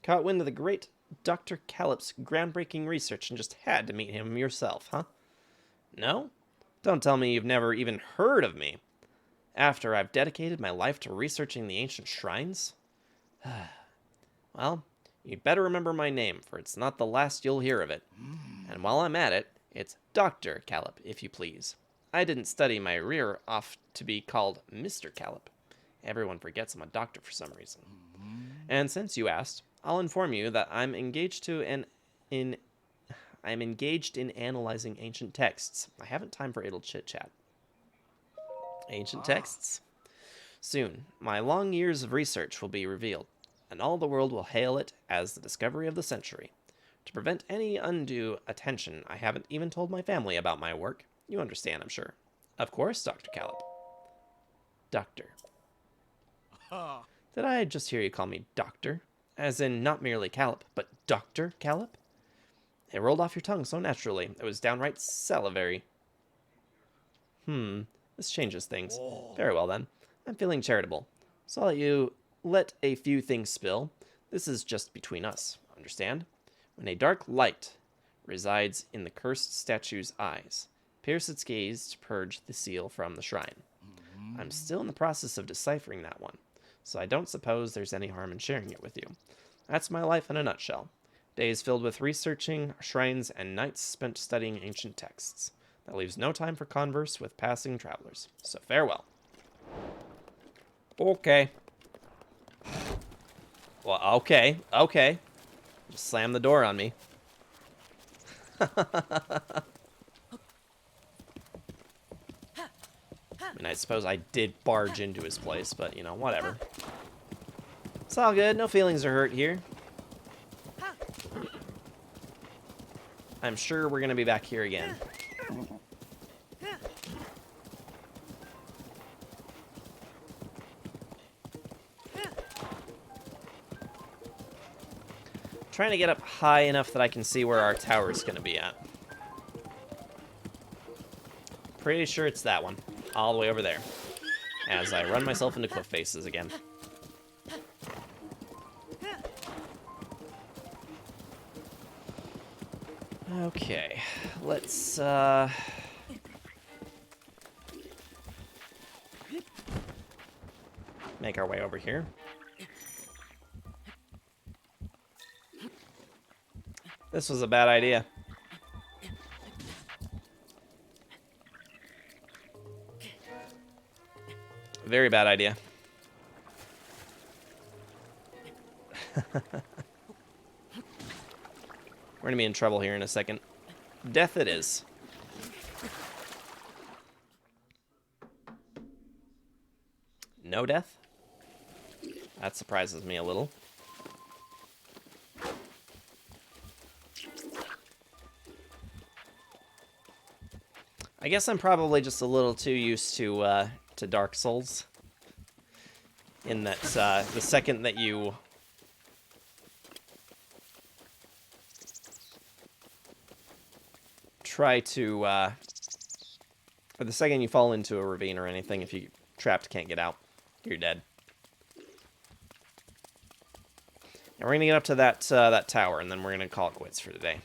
Caught wind of the great Dr. Callip's groundbreaking research and just had to meet him yourself, huh? No? Don't tell me you've never even heard of me. After I've dedicated my life to researching the ancient shrines? Well, you'd better remember my name, for it's not the last you'll hear of it. And while I'm at it, it's Dr. Callip, if you please. I didn't study my rear off to be called Mr. Callip. Everyone forgets I'm a doctor for some reason. And since you asked, I'll inform you that I'm engaged in analyzing ancient texts. I haven't time for idle chit-chat. Ancient texts? Soon, my long years of research will be revealed, and all the world will hail it as the discovery of the century. To prevent any undue attention, I haven't even told my family about my work. You understand, I'm sure. Of course, Dr. Callop. Doctor. Ah. Did I just hear you call me Doctor? As in, not merely Callop, but Dr. Callop? It rolled off your tongue so naturally, it was downright salivary. This changes things. Very well then. I'm feeling charitable. So I'll let a few things spill. This is just between us, understand? When a dark light resides in the cursed statue's eyes, pierce its gaze to purge the seal from the shrine. I'm still in the process of deciphering that one, so I don't suppose there's any harm in sharing it with you. That's my life in a nutshell. Days filled with researching shrines and nights spent studying ancient texts. That leaves no time for converse with passing travelers. So farewell. Okay. Well, okay. Just slam the door on me. I mean, I suppose I did barge into his place, but, you know, whatever. It's all good. No feelings are hurt here. I'm sure we're going to be back here again. Trying to get up high enough that I can see where our tower is going to be at. Pretty sure it's that one. All the way over there. As I run myself into cliff faces again. Okay. Let's, make our way over here. This was a bad idea. Very bad idea. We're gonna be in trouble here in a second. Death it is. No death? That surprises me a little. I guess I'm probably just a little too used to Dark Souls. In that, the second that you try to, or the second you fall into a ravine or anything, if you trapped, can't get out, you're dead. And we're gonna get up to that tower, and then we're gonna call it quits for today.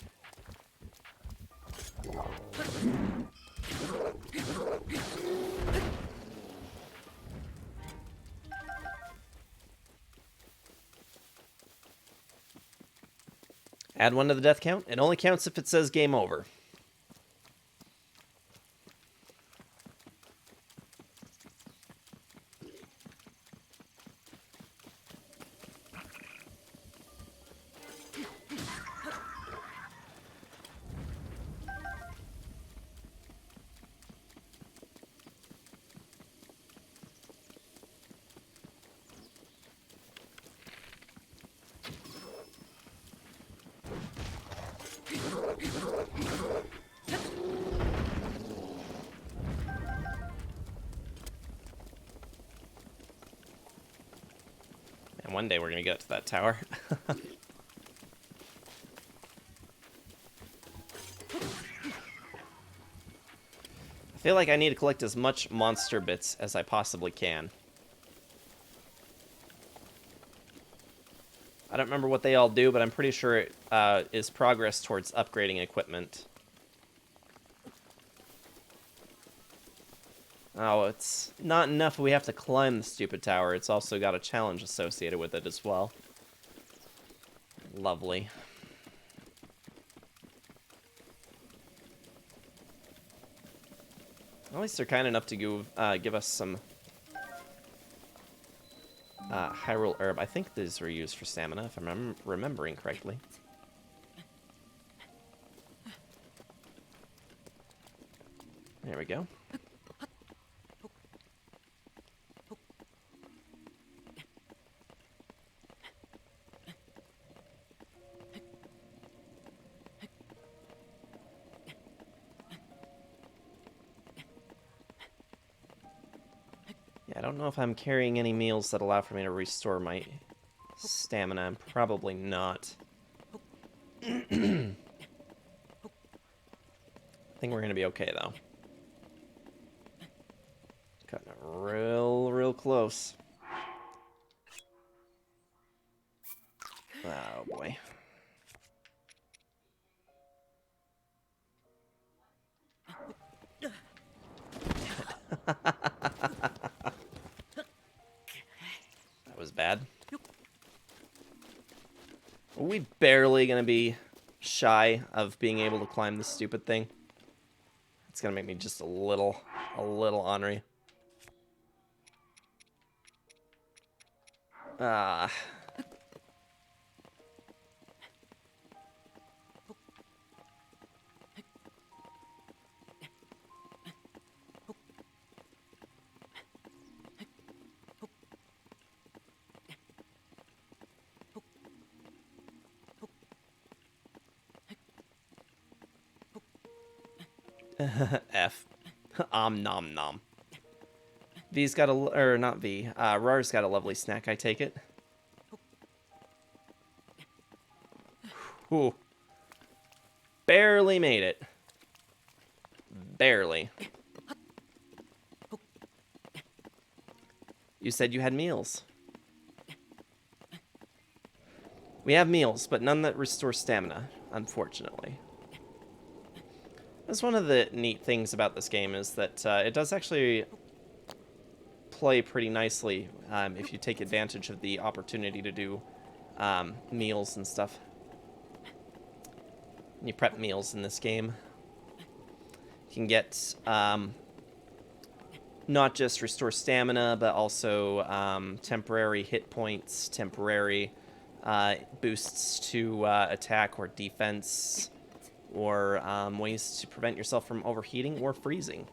Add 1 to the death count. It only counts if it says game over. And one day we're going to get up to that tower. I feel like I need to collect as much monster bits as I possibly can. I don't remember what they all do, but I'm pretty sure it is progress towards upgrading equipment. Oh, it's not enough we have to climb the stupid tower. It's also got a challenge associated with it as well. Lovely. At least they're kind enough to give us some Hyrule Herb. I think these were used for stamina, if I'm remembering correctly. There we go. don't know if I'm carrying any meals that allow for me to restore my stamina. I'm probably not. I think we're going to be okay, though. Cutting it real close. Oh, boy. That was bad. Are we barely going to be shy of being able to climb this stupid thing? It's going to make me just a little ornery. Ah. F. Nom nom. V's got a, or not V, Rar's got a lovely snack, I take it. Whew. Barely made it. Barely. You said you had meals. We have meals, but none that restore stamina, unfortunately. That's one of the neat things about this game is that it does actually play pretty nicely if you take advantage of the opportunity to do meals and stuff. When you prep meals in this game, you can get not just restore stamina, but also temporary hit points, temporary boosts to attack or defense, or ways to prevent yourself from overheating or freezing.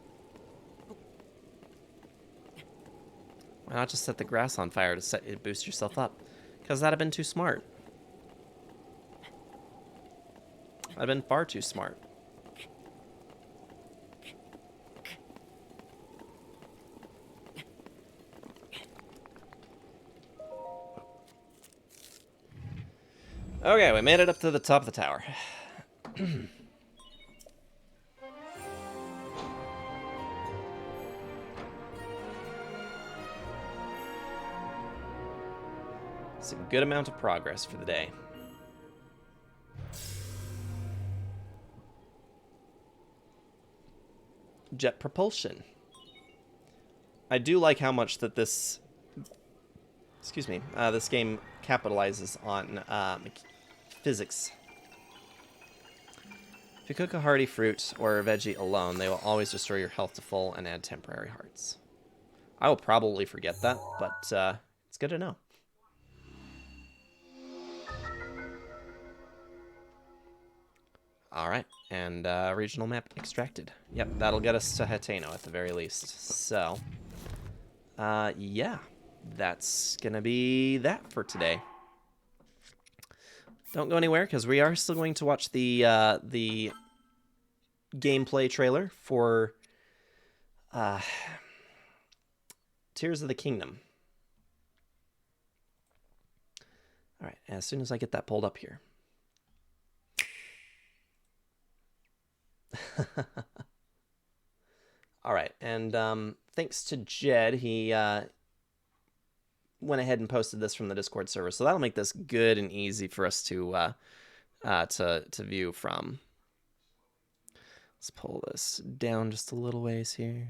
Why not just set the grass on fire to boost yourself up? Because that'd have been too smart. I've been far too smart. Okay, we made it up to the top of the tower. It's a good amount of progress for the day. Jet propulsion. I do like how much that this, excuse me, this game capitalizes on physics. If you cook a hearty fruit or a veggie alone, they will always restore your health to full and add temporary hearts. I will probably forget that, but it's good to know. Alright, and regional map extracted. Yep, that'll get us to Hateno at the very least. So, yeah, that's gonna be that for today. Don't go anywhere, because we are still going to watch the gameplay trailer for Tears of the Kingdom. Alright, as soon as I get that pulled up here. Alright, and thanks to Jed, he went ahead and posted this from the Discord server, so that'll make this good and easy for us to view from. Let's pull this down just a little ways here.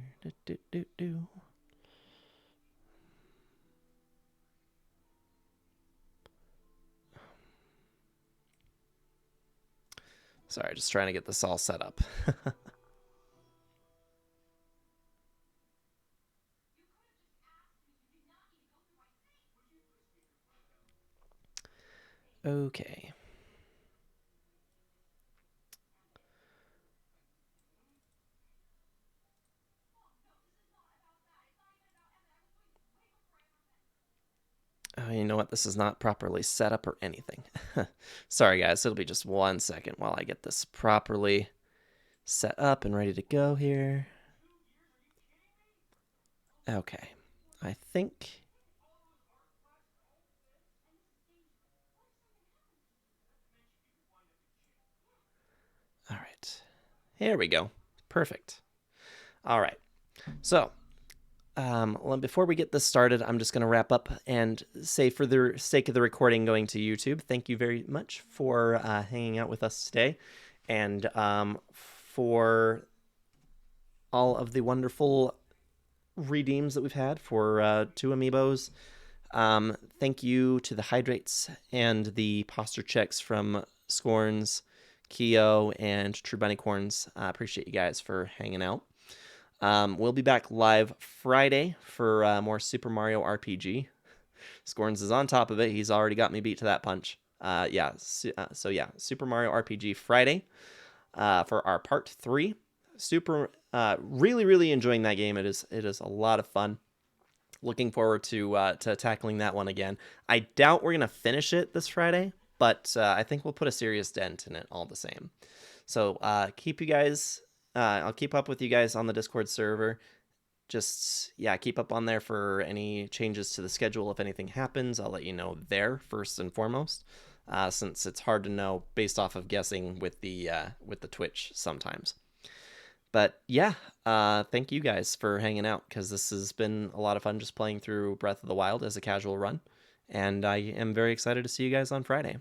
Sorry, just trying to get this all set up. Okay. Oh, you know what? This is not properly set up or anything. Sorry, guys. It'll be just 1 second while I get this properly set up and ready to go here. Okay. I think. All right. Here we go. Perfect. All right. So, before we get this started, I'm just going to wrap up and say, for the sake of the recording going to YouTube, thank you very much for hanging out with us today, and for all of the wonderful redeems that we've had for 2 amiibos. Thank you to the Hydrates and the posture checks from Scorns, Keo, and True Bunnycorns. I appreciate you guys for hanging out. We'll be back live Friday for more Super Mario RPG. Scorns is on top of it. He's already got me beat to that punch. Super Mario RPG Friday for our part 3. Really enjoying that game. It is a lot of fun. Looking forward to tackling that one again. I doubt we're gonna finish it this Friday, but I think we'll put a serious dent in it all the same. So keep you guys. I'll keep up with you guys on the Discord server. Just keep up on there for any changes to the schedule. If anything happens, I'll let you know there first and foremost. Since it's hard to know based off of guessing with the Twitch sometimes. But thank you guys for hanging out, because this has been a lot of fun just playing through Breath of the Wild as a casual run. And I am very excited to see you guys on Friday.